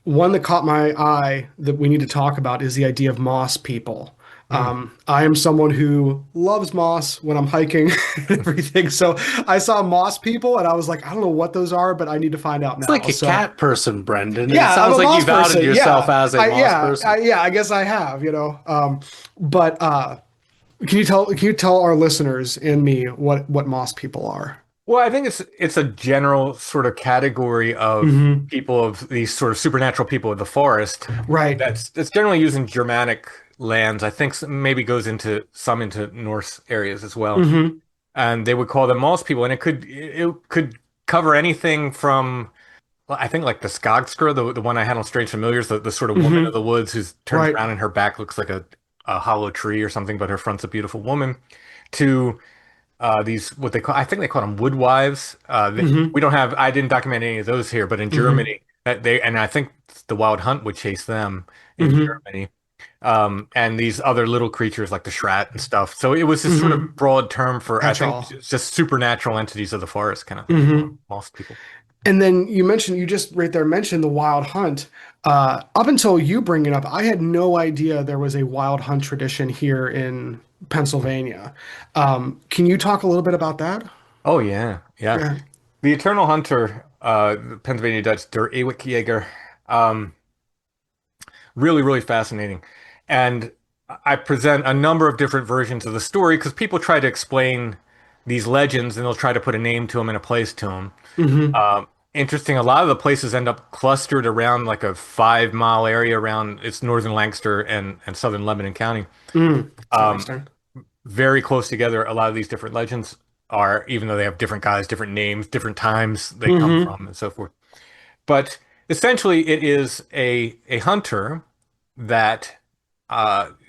Speaker 1: One that caught my eye that we need to talk about is the idea of moss people.
Speaker 3: Mm.
Speaker 1: I am someone who loves moss when I'm hiking and everything. So I saw moss people and I was like, I don't know what those are, but I need to find out
Speaker 2: It's
Speaker 1: now.
Speaker 2: like a
Speaker 1: So
Speaker 2: cat person, Brendan. It
Speaker 1: yeah, I'm
Speaker 2: sounds
Speaker 1: a
Speaker 2: like
Speaker 1: moss
Speaker 2: you've outed
Speaker 1: person.
Speaker 2: yourself
Speaker 1: Yeah,
Speaker 2: as a moss person.
Speaker 1: yeah, I guess I have, but can you tell our listeners and me what moss people are?
Speaker 3: Well, I think it's a general sort of category of
Speaker 1: Hmm.
Speaker 3: people of these sort of supernatural people of the forest
Speaker 1: Right.
Speaker 3: that's generally used in Germanic lands. I think maybe goes into some into Norse areas as well.
Speaker 1: Hmm.
Speaker 3: And they would call them Moss people, and it could cover anything from well, I think like the Skogskra, the one I had on Strange Familiars, the sort of woman of
Speaker 1: Hmm.
Speaker 3: the woods who's turns
Speaker 1: Right.
Speaker 3: around and her back looks like a hollow tree or something, but her front's a beautiful woman, to these what they call I think they call them woodwives.
Speaker 1: Hmm.
Speaker 3: We don't have I didn't document any of those here, but in
Speaker 1: Hmm.
Speaker 3: Germany they and I think the Wild Hunt would chase them in
Speaker 1: Hmm.
Speaker 3: Germany. And these other little creatures like the Shrat and stuff. So it was this sort
Speaker 1: Hmm.
Speaker 3: of broad term for I
Speaker 1: Catch
Speaker 3: think
Speaker 1: all.
Speaker 3: just supernatural entities of the forest kind of thing.
Speaker 1: Hmm.
Speaker 3: Lost people.
Speaker 1: And then you just right there mentioned the wild hunt. Up until you bring it up, I had no idea there was a wild hunt tradition here in Pennsylvania. Can you talk a little bit about that?
Speaker 3: Oh yeah, yeah.
Speaker 1: Yeah.
Speaker 3: The Eternal Hunter, the Pennsylvania Dutch, Der Eeuwige um, really, really fascinating. And I present a number of different versions of the story because people try to explain these legends and they'll try to put a name to them and a place to them.
Speaker 1: Hmm.
Speaker 3: Interesting, a lot of the places end up clustered around like a 5 mile area around it's northern Lancaster and southern Lebanon County.
Speaker 1: Mm.
Speaker 3: Um,
Speaker 1: Interesting.
Speaker 3: very close together. A lot of these different legends are, even though they have different guys, different names, different times they come
Speaker 1: Hmm.
Speaker 3: from, and so forth. But essentially, it is a hunter that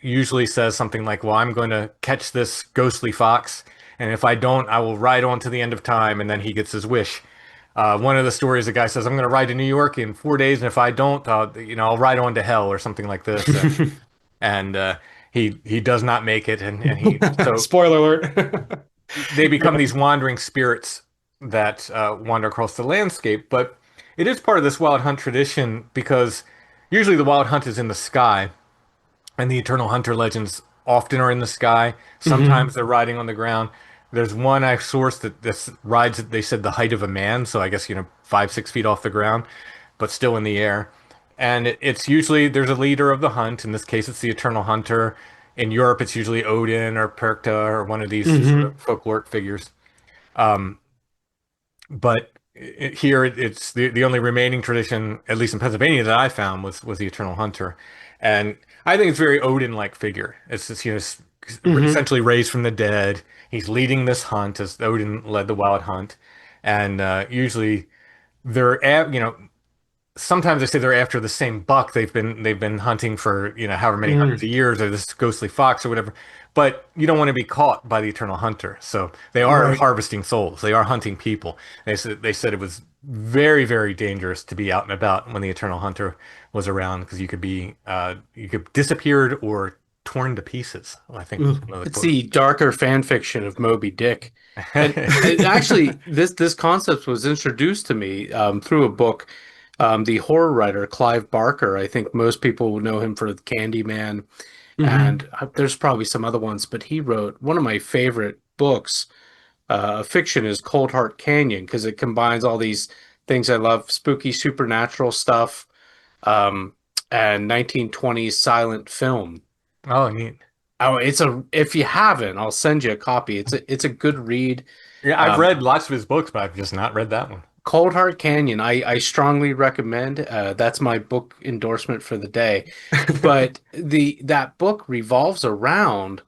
Speaker 3: usually says something like, "Well, I'm going to catch this ghostly fox, and if I don't, I will ride on to the end of time." And then he gets his wish. One of the stories, the guy says, "I'm going to ride to New York in 4 days, and if I don't, I'll ride on to hell or something like this." And he does not make it, and he so
Speaker 1: Spoiler alert.
Speaker 3: they become
Speaker 1: Yeah.
Speaker 3: these wandering spirits that wander across the landscape. But it is part of this wild hunt tradition because usually the wild hunt is in the sky, and the eternal hunter legends often are in the sky.
Speaker 1: Hmm.
Speaker 3: Sometimes they're riding on the ground. There's one I sourced that this rides, they said the height of a man, so I guess 5, 6 feet off the ground, but still in the air. And it's usually there's a leader of the hunt. In this case, it's the eternal hunter. In Europe, it's usually Odin or Perchta or one of these sort
Speaker 1: Hmm.
Speaker 3: of folkloric figures. Um, but here it's the only remaining tradition, at least in Pennsylvania, that I found was the Eternal Hunter, and I think it's a very Odin-like figure. It's just,
Speaker 1: Hmm.
Speaker 3: essentially raised from the dead. He's leading this hunt as Odin led the wild hunt, and usually sometimes they say they're after the same buck they've been hunting for however many hundreds
Speaker 1: Hmm.
Speaker 3: of years or this ghostly fox or whatever. But you don't want to be caught by the eternal hunter, so they are
Speaker 1: Right.
Speaker 3: harvesting souls, they are hunting people. They said it was very, very dangerous to be out and about when the eternal hunter was around because you could disappeared or torn to pieces, I think was
Speaker 1: Ugh.
Speaker 3: one of the
Speaker 2: It's
Speaker 3: quotes.
Speaker 2: the darker fan fiction of Moby Dick. And actually, this concept was introduced to me through a book. The horror writer Clive Barker, I think most people would know him for Candyman,
Speaker 1: Hmm.
Speaker 2: and there's probably some other ones, but he wrote one of my favorite books. Fiction is Cold Heart Canyon because it combines all these things I love: spooky, supernatural stuff, um, and 1920s silent film.
Speaker 3: Oh, neat.
Speaker 2: Oh, if you haven't, I'll send you a copy. It's a good read.
Speaker 3: Yeah, I've
Speaker 2: Um,
Speaker 3: read lots of his books, but I've just not read that one.
Speaker 2: Cold Heart Canyon, I strongly recommend. That's my book endorsement for the day. But that book revolves around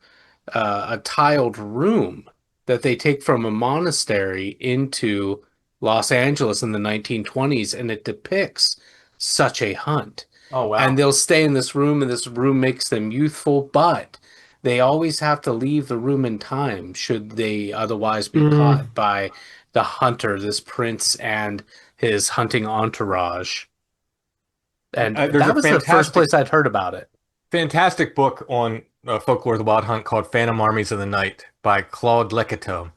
Speaker 2: a tiled room. that they take from a monastery into Los Angeles in the 1920s, and it depicts such a hunt.
Speaker 3: Oh
Speaker 2: And
Speaker 3: wow.
Speaker 2: they'll stay in this room, and this room makes them youthful, but they always have to leave the room in time should they otherwise be
Speaker 1: Mm.
Speaker 2: caught by the hunter, this prince, and his hunting entourage. And
Speaker 3: There's a
Speaker 2: that was the first place I'd heard about it.
Speaker 3: fantastic book on folklore of the wild hunt called Phantom Armies of the Night by Claude Lecateau.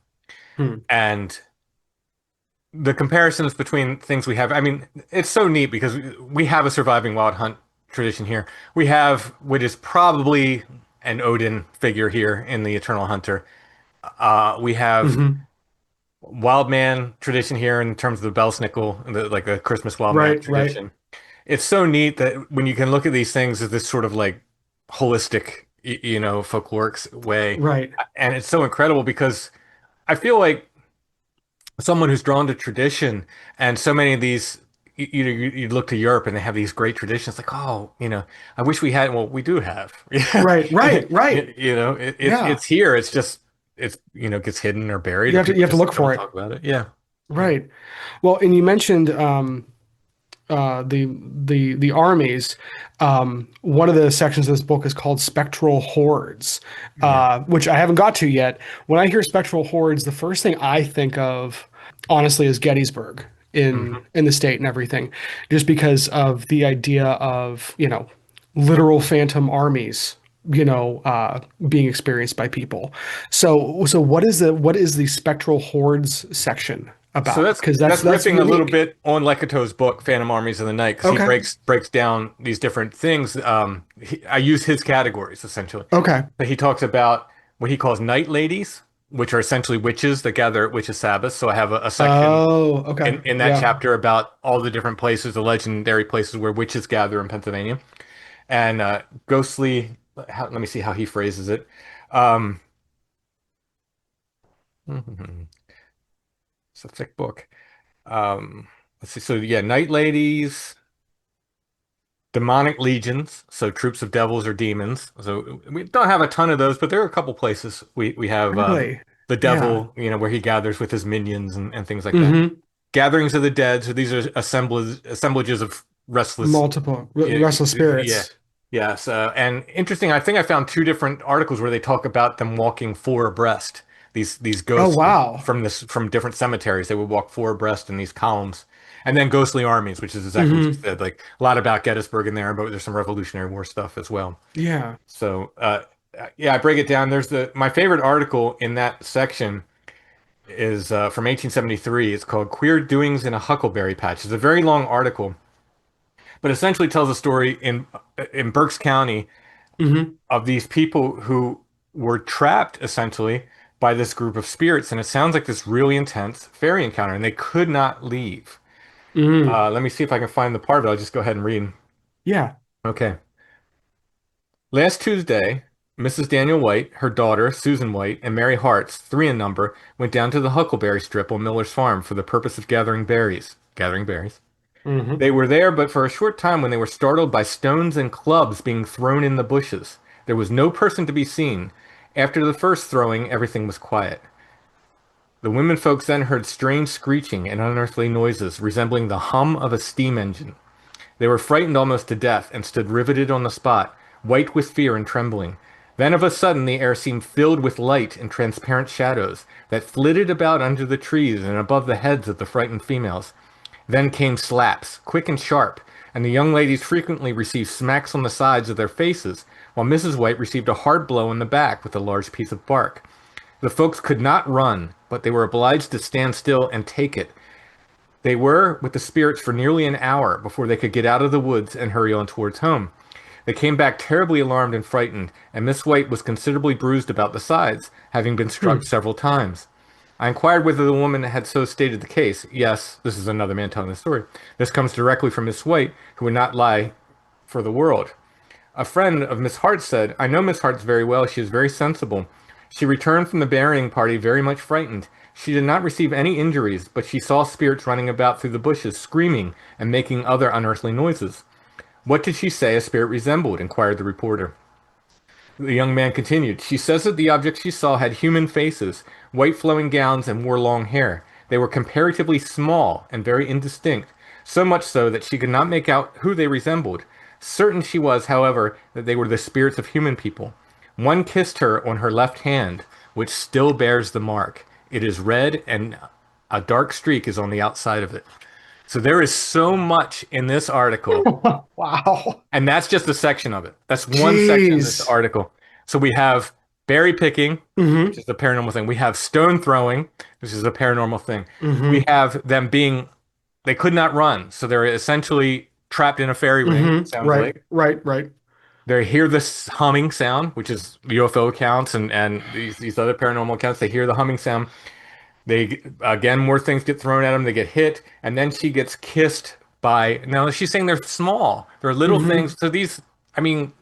Speaker 1: Hmm.
Speaker 3: And the comparisons between things we have, I mean, it's so neat because we have a surviving wild hunt tradition here. We have what is probably an Odin figure here in the Eternal Hunter. We have
Speaker 1: Hmm.
Speaker 3: wild man tradition here in terms of the Belsnickel, like the Christmas wild man
Speaker 1: Right, right,
Speaker 3: tradition. It's so neat that when you can look at these things as this sort of like holistic, folkloric way,
Speaker 1: right.
Speaker 3: and it's so incredible because I feel like someone who's drawn to tradition and so many of these you look to Europe and they have these great traditions like oh I wish we had well we do have
Speaker 1: Right, right, right. Yeah.
Speaker 3: it's here it's just it's gets hidden or buried
Speaker 1: You
Speaker 3: or
Speaker 1: have to
Speaker 3: people
Speaker 1: you have to
Speaker 3: just
Speaker 1: look
Speaker 3: don't
Speaker 1: for it.
Speaker 3: talk about it yeah.
Speaker 1: Right. Well, and you mentioned the armies. One of the sections of this book is called spectral hordes,
Speaker 3: Yeah.
Speaker 1: which I haven't got to yet. When I hear spectral hordes, the first thing I think of, honestly, is Gettysburg
Speaker 3: Mhm.
Speaker 1: in the state and everything, just because of the idea of literal phantom armies. Being experienced by people. So what is the spectral hordes section
Speaker 3: So
Speaker 1: about?
Speaker 3: that's
Speaker 1: Because
Speaker 3: that's
Speaker 1: that's
Speaker 3: ripping a little
Speaker 1: unique.
Speaker 3: bit on Lekato's book, Phantom Armies of the Night, because he
Speaker 1: Okay.
Speaker 3: breaks down these different things. I use his categories essentially.
Speaker 1: Okay.
Speaker 3: But he talks about what he calls night ladies, which are essentially witches that gather at witches' Sabbath. So I have a section
Speaker 1: Oh, okay.
Speaker 3: in that
Speaker 1: Yeah.
Speaker 3: chapter about all the different places, the legendary places where witches gather in Pennsylvania, and ghostly. Let me see how he phrases it. Um, it's a thick book. Um, let's see. So yeah, night ladies, demonic legions, so troops of devils or demons. So we don't have a ton of those, but there are a couple places we have
Speaker 1: Really?
Speaker 3: the
Speaker 1: Yeah.
Speaker 3: devil, where he gathers with his minions and things like that.
Speaker 1: Mm-hmm.
Speaker 3: Gatherings of the dead. So these are assemblages of restless.
Speaker 1: Multiple
Speaker 3: Yeah,
Speaker 1: restless
Speaker 3: yeah,
Speaker 1: spirits.
Speaker 3: yes. And interesting. I think I found two different articles where they talk about them walking four abreast. These
Speaker 1: Oh,
Speaker 3: ghosts
Speaker 1: wow.
Speaker 3: from different cemeteries. They would walk four abreast in these columns. And then ghostly armies, which is exactly what you
Speaker 1: Mm-hmm.
Speaker 3: said. Like a lot about Gettysburg in there, but there's some Revolutionary War stuff as well.
Speaker 1: Yeah.
Speaker 3: So yeah, I break it down. There's the my favorite article in that section is from 1873. It's called "Queer Doings in a Huckleberry Patch." It's a very long article, but essentially tells a story in Berks County
Speaker 1: Mm-hmm.
Speaker 3: of these people who were trapped essentially by this group of spirits, and it sounds like this really intense fairy encounter, and they could not leave.
Speaker 1: Mm-hmm.
Speaker 3: Let me see if I can find the part of it. I'll just go ahead and read.
Speaker 1: Yeah.
Speaker 3: Okay. Last Tuesday, Mrs. Daniel White, her daughter, Susan White, and Mary Hartz, three in number, went down to the huckleberry strip on Miller's farm for the purpose of gathering berries. Gathering berries.
Speaker 1: Mm-hmm.
Speaker 3: They were there but for a short time when they were startled by stones and clubs being thrown in the bushes. There was no person to be seen. After the first throwing, everything was quiet. The women folks then heard strange screeching and unearthly noises resembling the hum of a steam engine. They were frightened almost to death and stood riveted on the spot, white with fear and trembling. Then of a sudden the air seemed filled with light and transparent shadows that flitted about under the trees and above the heads of the frightened females. Then came slaps, quick and sharp, and the young ladies frequently received smacks on the sides of their faces, while Mrs. White received a hard blow in the back with a large piece of bark. The folks could not run, but they were obliged to stand still and take it. They were with the spirits for nearly an hour before they could get out of the woods and hurry on towards home. They came back terribly alarmed and frightened, and Miss White was considerably bruised about the sides, having been struck
Speaker 1: Hmm.
Speaker 3: several times. I inquired whether the woman had so stated the case. Yes, this is another man telling the story. This comes directly from Miss White, who would not lie for the world. A friend of Miss Hart said, I know Miss Hart's very well. She is very sensible. She returned from the burying party very much frightened. She did not receive any injuries, but she saw spirits running about through the bushes, screaming and making other unearthly noises. What did she say a spirit resembled? Inquired the reporter. The young man continued, "She says that the objects she saw had human faces, white flowing gowns, and wore long hair. They were comparatively small and very indistinct, so much so that she could not make out who they resembled. Certain she was, however, that they were the spirits of human people. One kissed her on her left hand, which still bears the mark. It is red, and a dark streak is on the outside of it." So there is so much in this article,
Speaker 1: Wow.
Speaker 3: and that's just a section of it. That's one section of this
Speaker 1: Jeez.
Speaker 3: article. So we have berry picking, which
Speaker 1: Mm-hmm.
Speaker 3: is a paranormal thing. We have stone throwing, which is a paranormal thing. We
Speaker 1: Mm-hmm.
Speaker 3: have them being, they could not run. So they're essentially trapped in a fairy ring, it
Speaker 1: Mm-hmm.
Speaker 3: sounds
Speaker 1: Right.
Speaker 3: like.
Speaker 1: Right. Right.
Speaker 3: They hear this humming sound, which is UFO accounts and these other paranormal accounts. They hear the humming sound. They, again, more things get thrown at them. They get hit. And then she gets kissed by, now she's saying they're small. They're little
Speaker 1: Mm-hmm.
Speaker 3: things. So these, I mean,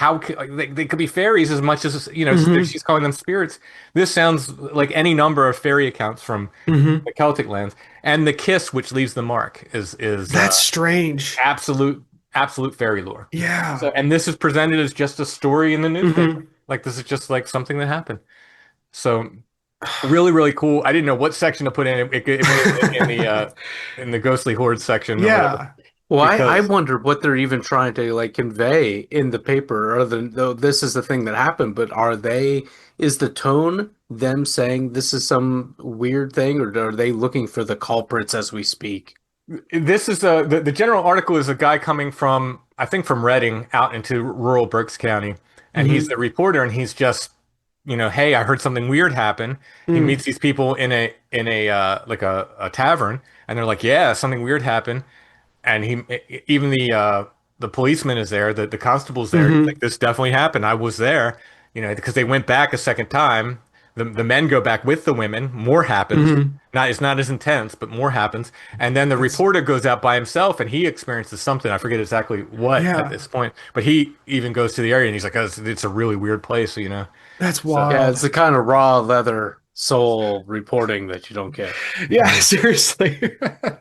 Speaker 3: like, they could be fairies as much as
Speaker 1: Mm-hmm.
Speaker 3: she's calling them spirits. This sounds like any number of fairy accounts from
Speaker 1: Mm-hmm.
Speaker 3: the Celtic lands. And the kiss, which leaves the mark, is
Speaker 1: That's strange.
Speaker 3: absolute fairy lore.
Speaker 1: Yeah.
Speaker 3: So, and this is presented as just a story in the newspaper.
Speaker 1: Mm-hmm.
Speaker 3: Like this is just like something that happened. So really, really cool. I didn't know what section to put in. It went in the ghostly horde section or whatever
Speaker 1: Yeah.
Speaker 2: Well, I
Speaker 3: because
Speaker 2: wonder what they're even trying to like convey in the paper, other than though this is the thing that happened. But is the tone them saying this is some weird thing, or are they looking for the culprits as we speak?
Speaker 3: this is the general article is a guy coming from, I think, from Reading out into rural Berks County, and he's
Speaker 1: Mm-hmm.
Speaker 3: the reporter, and he's just, hey, I heard something weird happen. He
Speaker 1: Mm.
Speaker 3: meets these people in a like a tavern, and they're like, yeah, something weird happened. And even the policeman is there, the constable's there. He's like,
Speaker 1: Mm-hmm.
Speaker 3: this definitely happened. I was there, because they went back a second time. The men go back with the women. More happens.
Speaker 1: Mm-hmm.
Speaker 3: Not It's not as intense, but more happens. And then the
Speaker 1: That's
Speaker 3: reporter goes out by himself, and he experiences something. I forget exactly what at
Speaker 1: yeah.
Speaker 3: this point, but he even goes to the area, and he's like, oh, it's a really weird place.
Speaker 1: That's
Speaker 3: So
Speaker 2: Yeah,
Speaker 1: wild.
Speaker 2: it's the kind of raw leather soul reporting that you don't get.
Speaker 1: Yeah, seriously.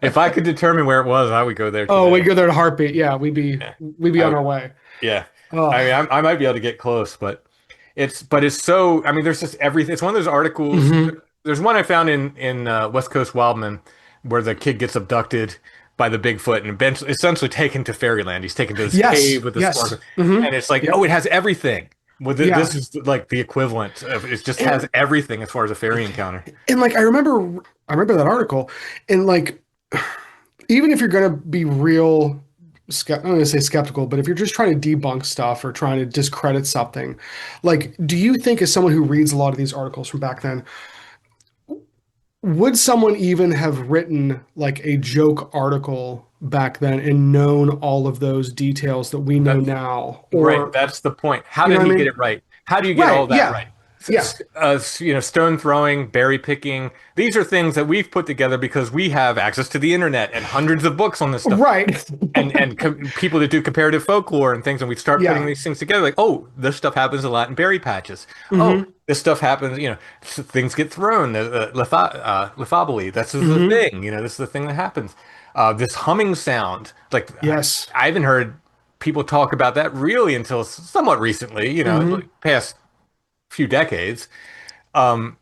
Speaker 3: if I could determine where it was, I would go there
Speaker 1: Oh, we
Speaker 3: today.
Speaker 1: go there in a heartbeat. Yeah,
Speaker 3: Yeah.
Speaker 1: we'd be
Speaker 3: I
Speaker 1: on
Speaker 3: would.
Speaker 1: our way.
Speaker 3: Yeah. I mean,
Speaker 1: Oh.
Speaker 3: I might be able to get close, but it's so. I mean, there's just everything. It's one of those articles.
Speaker 1: Hmm.
Speaker 3: There's one I found in West Coast Wildman where the kid gets abducted by the Bigfoot and essentially taken to fairyland. He's taken to this
Speaker 1: Yes.
Speaker 3: cave with this
Speaker 1: Yes.
Speaker 3: sparkle,
Speaker 1: Hmm.
Speaker 3: and it's like, oh,
Speaker 1: Yep.
Speaker 3: it has everything. Well,
Speaker 1: Yeah.
Speaker 3: this is like the equivalent of it. Just
Speaker 1: And,
Speaker 3: has everything as far as a fairy encounter.
Speaker 1: and like I remember that article, and like even if you're gonna be real, I'm gonna say skeptical, but if you're just trying to debunk stuff or trying to discredit something, like, do you think as someone who reads a lot of these articles from back then, would someone even have written like a joke article back then and known all of those details that we know
Speaker 3: That's
Speaker 1: now?
Speaker 3: Right,
Speaker 1: Or,
Speaker 3: that's the point. How
Speaker 1: you know
Speaker 3: did
Speaker 1: what
Speaker 3: he
Speaker 1: I
Speaker 3: get
Speaker 1: mean?
Speaker 3: it right? How do you get all
Speaker 1: Right.
Speaker 3: that
Speaker 1: Yeah.
Speaker 3: right?
Speaker 1: Yeah.
Speaker 3: Stone throwing, berry picking. These are things that we've put together because we have access to the internet and hundreds of books on this stuff,
Speaker 1: Right.
Speaker 3: and people that do comparative folklore and things, and we start putting
Speaker 1: Yeah.
Speaker 3: these things together. Like, oh, this stuff happens a lot in berry patches. Oh,
Speaker 1: Hmm.
Speaker 3: this stuff happens. Things get thrown. The lithobely. That's the
Speaker 1: Hmm.
Speaker 3: thing. This is the thing that happens. This humming sound. Like,
Speaker 1: Yes.
Speaker 3: I haven't heard people talk about that really until somewhat recently.
Speaker 1: Hmm.
Speaker 3: Like past few decades. Um,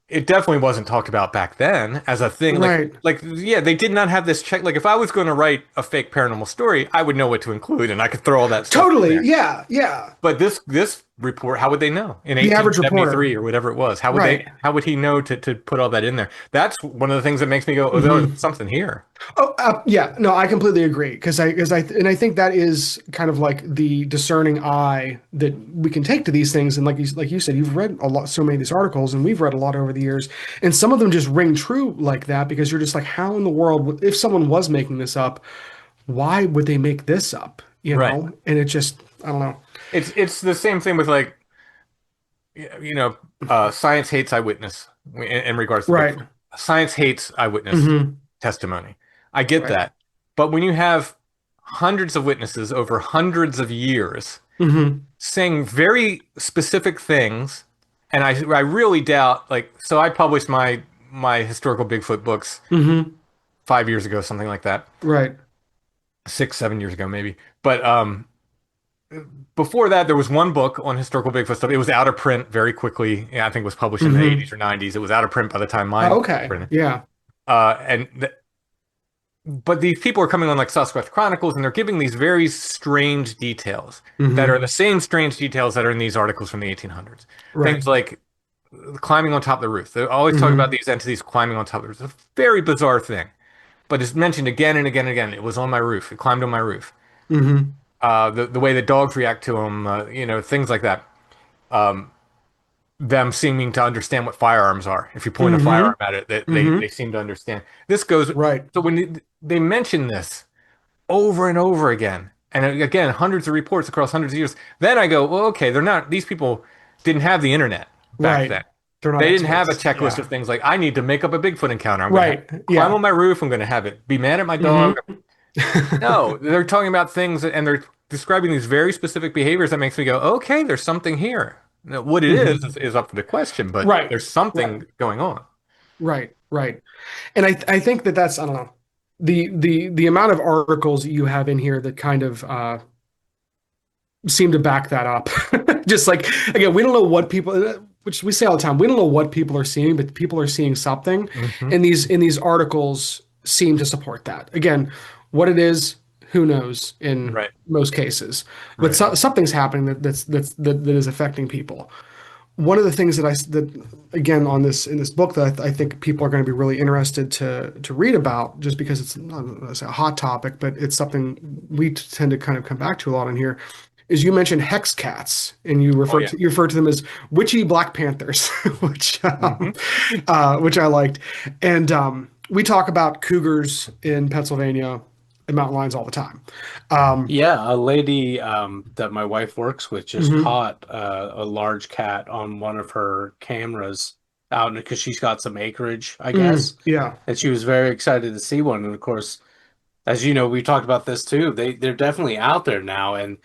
Speaker 3: it definitely wasn't talked about back then as a thing.
Speaker 1: Right.
Speaker 3: Yeah, they did not have this check. Like, if I was going to write a fake paranormal story, I would know what to include, and I could throw all that stuff in
Speaker 1: Totally.
Speaker 3: there.
Speaker 1: Yeah. Yeah.
Speaker 3: But this report, how would they know in
Speaker 1: The average
Speaker 3: 1873
Speaker 1: reporter.
Speaker 3: or whatever it was?
Speaker 1: Right.
Speaker 3: How would he know to put all that in there? That's one of the things that makes me go, oh,
Speaker 1: Hmm.
Speaker 3: there's something here.
Speaker 1: Oh, yeah. No, I completely agree and I think that is kind of like the discerning eye that we can take to these things. And like you said, you've read a lot, so many of these articles, and we've read a lot over the years, and some of them just ring true like that because you're just like, how in the world, if someone was making this up, why would they make this up?
Speaker 3: Right.
Speaker 1: And it just, I don't know.
Speaker 3: It's the same thing with like, you know, science hates eyewitness in regards to
Speaker 1: Right.
Speaker 3: Bigfoot. Science hates eyewitness
Speaker 1: Hmm.
Speaker 3: testimony. I get
Speaker 1: Right.
Speaker 3: that. But when you have hundreds of witnesses over hundreds of years
Speaker 1: Hmm.
Speaker 3: saying very specific things, and I really doubt, like, so I published my historical Bigfoot books
Speaker 1: Hmm.
Speaker 3: 5 years ago, something like that.
Speaker 1: Right.
Speaker 3: 6, 7 years ago, maybe. But before that, there was one book on historical Bigfoot stuff. It was out of print very quickly. Yeah, I think it was published in the
Speaker 1: Hmm.
Speaker 3: 80s or 90s. It was out of print by the time mine
Speaker 1: Oh,
Speaker 3: was
Speaker 1: okay.
Speaker 3: printed.
Speaker 1: Yeah.
Speaker 3: And but these people are coming on like Sasquatch Chronicles, and they're giving these very strange details that are
Speaker 1: Hmm.
Speaker 3: the same strange details that are in these articles from the 1800s.
Speaker 1: Right.
Speaker 3: Things like climbing on top of the roof. They always talk about
Speaker 1: Hmm.
Speaker 3: these entities climbing on top of the roof. It's a very bizarre thing, but it's mentioned again and again and again. It was on my roof. It climbed on my roof.
Speaker 1: Hmm.
Speaker 3: The way the dogs react to them, things like that. Them seeming to understand what firearms are. If you point a
Speaker 1: Hmm.
Speaker 3: firearm at it, they
Speaker 1: Hmm.
Speaker 3: seem to understand. This goes
Speaker 1: Right.
Speaker 3: so when they mention this over and over again, and again, hundreds of reports across hundreds of years, then I go, well, okay, they're not. These people didn't have the internet back
Speaker 1: Right.
Speaker 3: then.
Speaker 1: They're not
Speaker 3: They didn't have a
Speaker 1: experts.
Speaker 3: checklist of
Speaker 1: Yeah.
Speaker 3: things like I need to make up a Bigfoot encounter. I'm going to have
Speaker 1: Right.
Speaker 3: climb
Speaker 1: Yeah.
Speaker 3: on my roof. I'm going to have it be mad at my
Speaker 1: Hmm.
Speaker 3: dog. No, they're talking about things and they're describing these very specific behaviors that makes me go, okay, there's something here. Now, what it
Speaker 1: Hmm.
Speaker 3: is up for the question, but
Speaker 1: Right.
Speaker 3: there's
Speaker 1: Right.
Speaker 3: something going on.
Speaker 1: Right. Right. And I think that that's, I don't know, the amount of articles you have in here that kind of seem to back that up. Just like, again, we don't know what people, which we say all the time, we don't know what people are seeing, but people are seeing something,
Speaker 3: Hmm.
Speaker 1: and these articles seem to support that. Again, what it is, who knows in
Speaker 3: Right,
Speaker 1: most cases, but
Speaker 3: right.
Speaker 1: something's happening that is affecting people. One of the things that again on this in this book that I think people are going to be really interested to read about, just because it's not a hot topic, but it's something we tend to kind of come back to a lot in here, is you mentioned hex cats, and
Speaker 3: Oh yeah.
Speaker 1: you refer to them as witchy Black Panthers,
Speaker 3: Hmm.
Speaker 1: which I liked, and we talk about cougars in Pennsylvania and mountain lions all the time. Um,
Speaker 2: Yeah, a lady that my wife works with just
Speaker 1: mhm,
Speaker 2: caught a large cat on one of her cameras out because she's got some acreage, I guess,
Speaker 1: yeah.
Speaker 2: and she was very excited to see one. And of course, as you know, we talked about this too. They're definitely out there now, and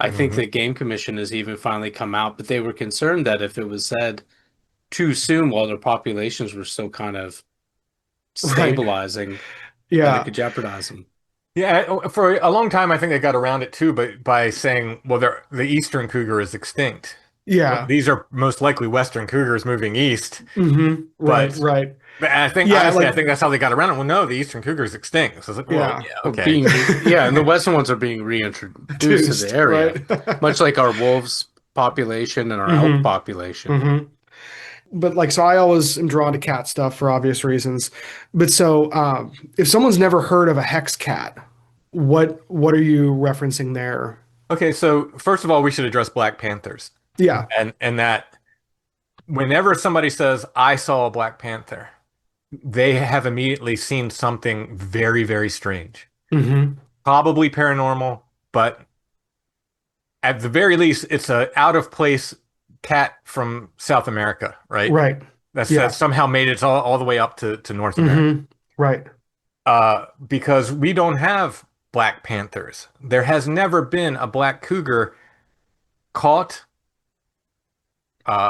Speaker 2: I think
Speaker 3: Hmm.
Speaker 2: the Game Commission has even finally come out, but they were concerned that if it was said too soon while their populations were still kind of
Speaker 1: Right.
Speaker 2: stabilizing, that it
Speaker 1: Yeah.
Speaker 2: could jeopardize them.
Speaker 3: Yeah, for a long time, I think they got around it too, but by saying, well, the eastern cougar is extinct. Well,
Speaker 1: Yeah.
Speaker 3: these are most likely western cougars moving east,
Speaker 1: Right.
Speaker 3: but
Speaker 1: Right.
Speaker 3: I think
Speaker 1: Yeah.
Speaker 3: honestly, I
Speaker 1: Like,
Speaker 3: think that's how they got around it. Well, no, the eastern cougar is extinct. So it's like, well,
Speaker 1: yeah.
Speaker 3: yeah,
Speaker 2: Or
Speaker 3: okay.
Speaker 2: yeah, and the Western ones are being reintroduced to the
Speaker 1: Reduced.
Speaker 2: area,
Speaker 1: Right.
Speaker 2: much like our wolves population and our elk
Speaker 1: Hmm.
Speaker 2: population.
Speaker 1: Hmm. But like, so I always am drawn to cat stuff for obvious reasons. But so, if someone's never heard of a hex cat, what are you referencing there?
Speaker 3: Okay, so first of all, we should address Black Panthers,
Speaker 1: Yeah.
Speaker 3: and that whenever somebody says I saw a Black Panther, they have immediately seen something very, very strange.
Speaker 1: Hmm.
Speaker 3: Probably paranormal, but at the very least, it's a out of place cat from South America, right?
Speaker 1: Right.
Speaker 3: That's
Speaker 1: Yeah.
Speaker 3: somehow made it all the way up to North America.
Speaker 1: Hmm. Right.
Speaker 3: Because we don't have black panthers. There has never been a black cougar caught,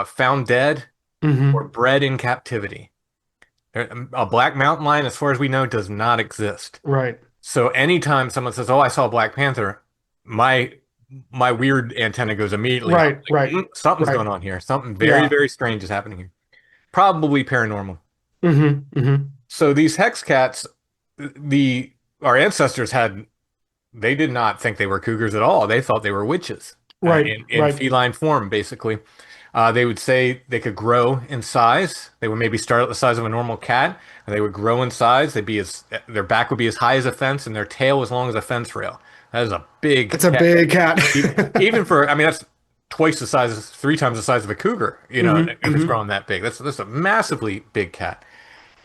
Speaker 3: found dead, or
Speaker 1: Hmm.
Speaker 3: bred in captivity. A black mountain lion, as far as we know, does not exist.
Speaker 1: Right.
Speaker 3: So anytime someone says, "Oh, I saw a black panther," my my weird antenna goes immediately up.
Speaker 1: Right.
Speaker 3: Like,
Speaker 1: Right.
Speaker 3: something's
Speaker 1: Right.
Speaker 3: going on here. Something very,
Speaker 1: Yeah.
Speaker 3: very strange is happening here. Probably paranormal.
Speaker 1: Hmm. Hmm.
Speaker 3: So these hex cats, the our ancestors had, they did not think they were cougars at all. They thought they were witches
Speaker 1: Right.
Speaker 3: in
Speaker 1: Right.
Speaker 3: feline form, basically. They would say they could grow in size. They would maybe start at the size of a normal cat, and they would grow in size. They'd be as their back would be as high as a fence, and their tail as long as a fence rail. That is a big
Speaker 1: It's a
Speaker 3: cat.
Speaker 1: big cat.
Speaker 3: Even for, I mean, that's twice the size, three times the size of a cougar.
Speaker 1: Hmm.
Speaker 3: If it's
Speaker 1: Hmm.
Speaker 3: growing that big, that's a massively big cat.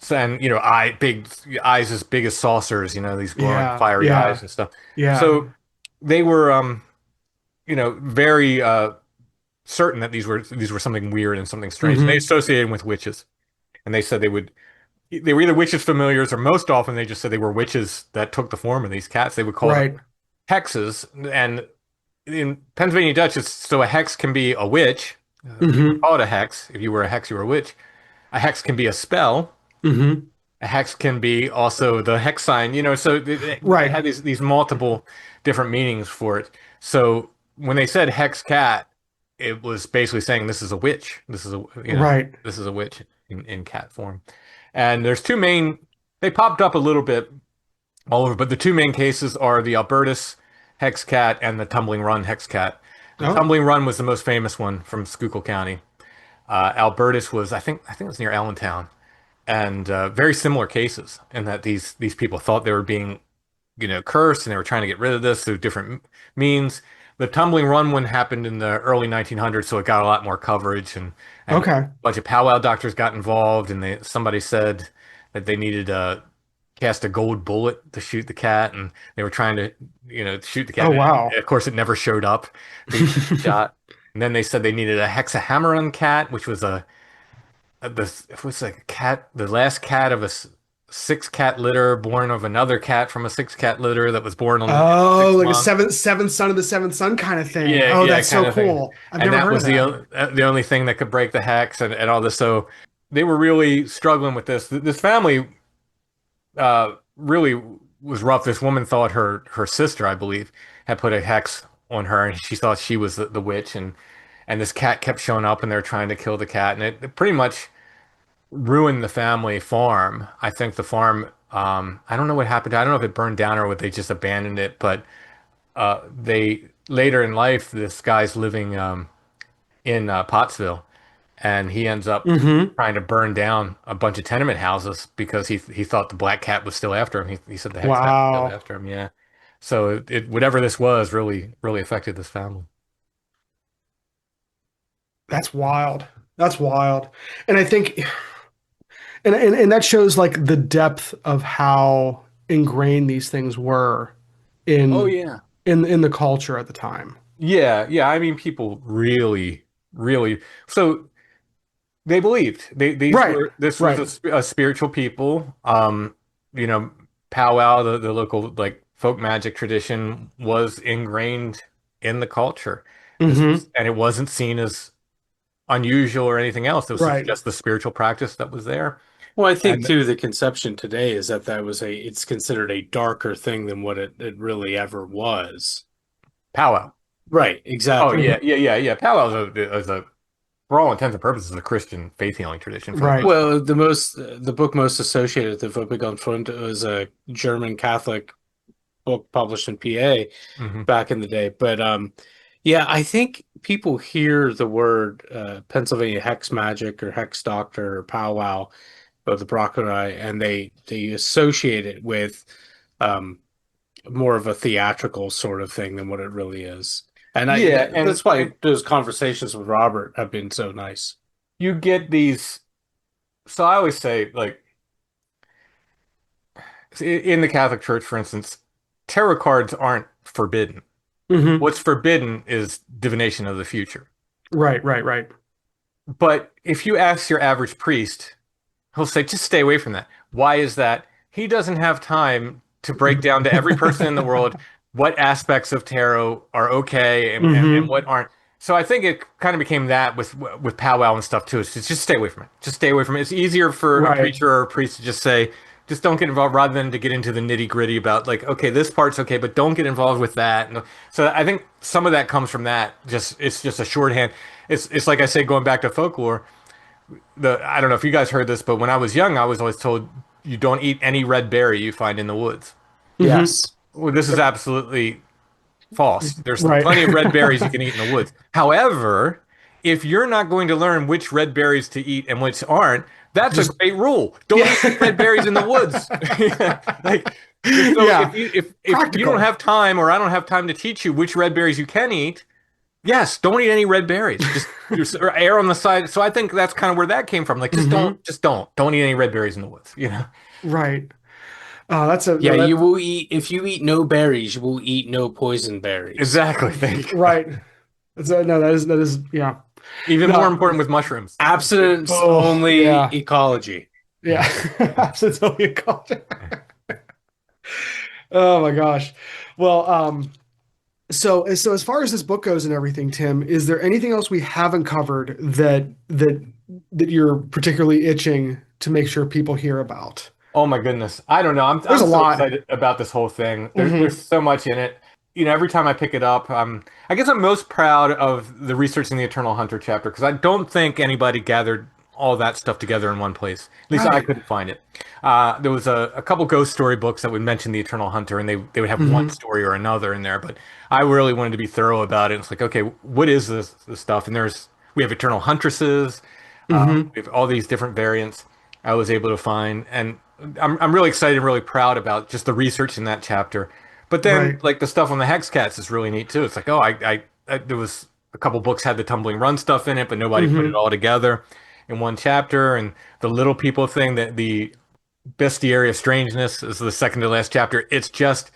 Speaker 3: So, and eye big eyes as big as saucers. These glowing
Speaker 1: Yeah.
Speaker 3: fiery eyes
Speaker 1: Yeah.
Speaker 3: and stuff.
Speaker 1: Yeah.
Speaker 3: So they were, very certain that these were something weird and something strange. And they
Speaker 1: Hmm.
Speaker 3: associated them with witches, and they said they were either witches familiars, or most often they just said they were witches that took the form of these cats. They would call them
Speaker 1: Right.
Speaker 3: hexes, and in Pennsylvania Dutch, so a hex can be a witch. You would
Speaker 1: Hmm.
Speaker 3: call it a hex. If you were a hex, you were a witch. A hex can be a spell.
Speaker 1: Hmm.
Speaker 3: A hex can be also the hex sign. So they
Speaker 1: Right.
Speaker 3: had these multiple different meanings for it. So when they said hex cat, it was basically saying this is a witch. This is a,
Speaker 1: Right.
Speaker 3: this is a witch in cat form. And there's two main, they popped up a little bit all over, but the two main cases are the Albertus hex cat and the Tumbling Run hex cat. The
Speaker 1: Oh,
Speaker 3: Tumbling Run was the most famous one from Schuylkill County. Albertus was, I think it was near Allentown, and very similar cases in that these people thought they were being, cursed, and they were trying to get rid of this through different means. The Tumbling Run one happened in the early 1900s, so it got a lot more coverage, and a
Speaker 1: okay.
Speaker 3: bunch of powwow doctors got involved, and somebody said that they needed cast a gold bullet to shoot the cat, and they were trying to, shoot the cat.
Speaker 1: Oh,
Speaker 3: And
Speaker 1: wow.
Speaker 3: of course, it never showed up. They shot. And then they said they needed a hexahammeron cat, which was it was like a cat, the last cat of a six cat litter, born of another cat from a six cat litter that was born on in
Speaker 1: Oh,
Speaker 3: six
Speaker 1: like a
Speaker 3: months.
Speaker 1: seventh son of the seventh son kind of thing.
Speaker 3: Yeah,
Speaker 1: Oh,
Speaker 3: yeah,
Speaker 1: that's so
Speaker 3: kind of thing.
Speaker 1: cool. I've
Speaker 3: And
Speaker 1: never
Speaker 3: that
Speaker 1: heard of
Speaker 3: was
Speaker 1: that.
Speaker 3: the only thing that could break the hex and all this. So they were really struggling with this. This family really was rough. This woman thought her sister, I believe, had put a hex on her, and she thought she was the witch, and this cat kept showing up, and they're trying to kill the cat, and it pretty much ruined the family farm. I think the farm, I don't know what happened. I don't know if it burned down or what they just abandoned it, but they later in life, this guy's living in Pottsville, and he ends up
Speaker 1: Hmm.
Speaker 3: trying to burn down a bunch of tenement houses because he thought the black cat was still after him. He said the hex cat was still
Speaker 1: Wow.
Speaker 3: after him. Yeah. So whatever this was really affected this family.
Speaker 1: That's wild. That's wild. And I think, and that shows like the depth of how ingrained these things were
Speaker 3: Oh
Speaker 1: in
Speaker 3: yeah.
Speaker 1: in the culture at the time.
Speaker 3: Yeah, yeah. I mean, people really. So they believed
Speaker 1: Right.
Speaker 3: this was
Speaker 1: Right.
Speaker 3: a spiritual people. You know, powwow, the local like folk magic tradition was ingrained in the culture.
Speaker 1: Hmm.
Speaker 3: And it wasn't seen as unusual or anything else. It was
Speaker 1: Right.
Speaker 3: just the spiritual practice that was there.
Speaker 2: Well, I think
Speaker 3: And
Speaker 2: too the conception today is that it's considered a darker thing than what it really ever was.
Speaker 3: powwow.
Speaker 2: Right,
Speaker 3: Oh
Speaker 2: exactly.
Speaker 3: yeah, yeah. Powwow is a for all intents and purposes a Christian faith healing tradition for the
Speaker 1: Right.
Speaker 3: most part.
Speaker 2: Well, the book most associated with the Wuppertal Fund was a German Catholic book published in PA
Speaker 3: Hmm.
Speaker 2: back in the day. But yeah, I think people hear the word Pennsylvania hex magic or hex doctor or powwow of the Brockeri, and they associate it with um, more of a theatrical sort of thing than what it really is. And
Speaker 3: Yeah,
Speaker 2: that's why those conversations with Robert have been so nice.
Speaker 3: you get these. So I always say, like, in the Catholic Church, for instance, tarot cards aren't forbidden.
Speaker 1: Hmm.
Speaker 3: What's forbidden is divination of the future.
Speaker 1: Right. Right. Right.
Speaker 3: But if you ask your average priest, he'll say, just stay away from that. Why is that? He doesn't have time to break down to every person in the world what aspects of tarot are okay and
Speaker 1: Hmm.
Speaker 3: what aren't. So I think it kind of became that with powwow and stuff too. It's just stay away from it. Just stay away from it. It's easier for a
Speaker 1: Right.
Speaker 3: preacher or a priest to just say, just don't get involved rather than to get into the nitty gritty about like, okay, this part's okay, but don't get involved with that. And so I think some of that comes from that. Just it's just a shorthand. It's like I say, going back to folklore. I don't know if you guys heard this, but when I was young, I was always told you don't eat any red berry you find in the woods.
Speaker 1: Hmm.
Speaker 2: Yes.
Speaker 3: Well, this is absolutely false. There's
Speaker 1: Right.
Speaker 3: plenty of red berries you can eat in the woods. However, if you're not going to learn which red berries to eat and which aren't, that's a
Speaker 1: Just
Speaker 3: great rule. Don't eat
Speaker 1: yeah.
Speaker 3: red berries in the woods. Like, so
Speaker 1: Yeah.
Speaker 3: if you don't
Speaker 1: Practical.
Speaker 3: have time or I don't have time to teach you which red berries you can eat, yes, don't eat any red berries. Just or err on the side. So I think that's kind of where that came from. Like,
Speaker 1: Hmm.
Speaker 3: just don't eat any red berries in the woods. You know?
Speaker 1: Right. That's a
Speaker 2: Yeah,
Speaker 1: no,
Speaker 2: you
Speaker 1: that
Speaker 2: will eat if you eat no berries, you will eat no poison berries.
Speaker 3: Exactly. Thank you.
Speaker 1: right. That's a, no, that is yeah.
Speaker 3: Even more
Speaker 1: No.
Speaker 3: important with mushrooms.
Speaker 2: Abstinence
Speaker 1: Oh,
Speaker 2: only
Speaker 1: yeah.
Speaker 2: ecology.
Speaker 1: Yeah. Absolutely a culture. Oh my gosh. Well, so as far as this book goes and everything, Tim, is there anything else we haven't covered that you're particularly itching to make sure people hear about?
Speaker 3: Oh my goodness. I don't know.
Speaker 1: There's
Speaker 3: I'm
Speaker 1: a
Speaker 3: so
Speaker 1: lot.
Speaker 3: excited about this whole thing.
Speaker 1: Hmm.
Speaker 3: There's so much in it. every time I pick it up, I guess I'm most proud of the research in the Eternal Hunter chapter because I don't think anybody gathered all that stuff together in one place. At least I
Speaker 1: Right.
Speaker 3: couldn't find it. There was a couple ghost story books that would mention the Eternal Hunter, and they would have one
Speaker 1: Hmm.
Speaker 3: story or another in there. But I really wanted to be thorough about it. It's like, okay, what is this stuff? And we have Eternal Huntresses,
Speaker 1: Hmm.
Speaker 3: we have all these different variants I was able to find, and I'm really excited and really proud about just the research in that chapter. But then,
Speaker 1: Right.
Speaker 3: like the stuff on the Hex Cats is really neat too. It's like, oh, there was a couple books had the Tumbling Run stuff in it, but nobody put it
Speaker 1: Hmm.
Speaker 3: all together in one chapter. And the Little People thing, that the Bestiary of Strangeness is the second to last chapter. It's just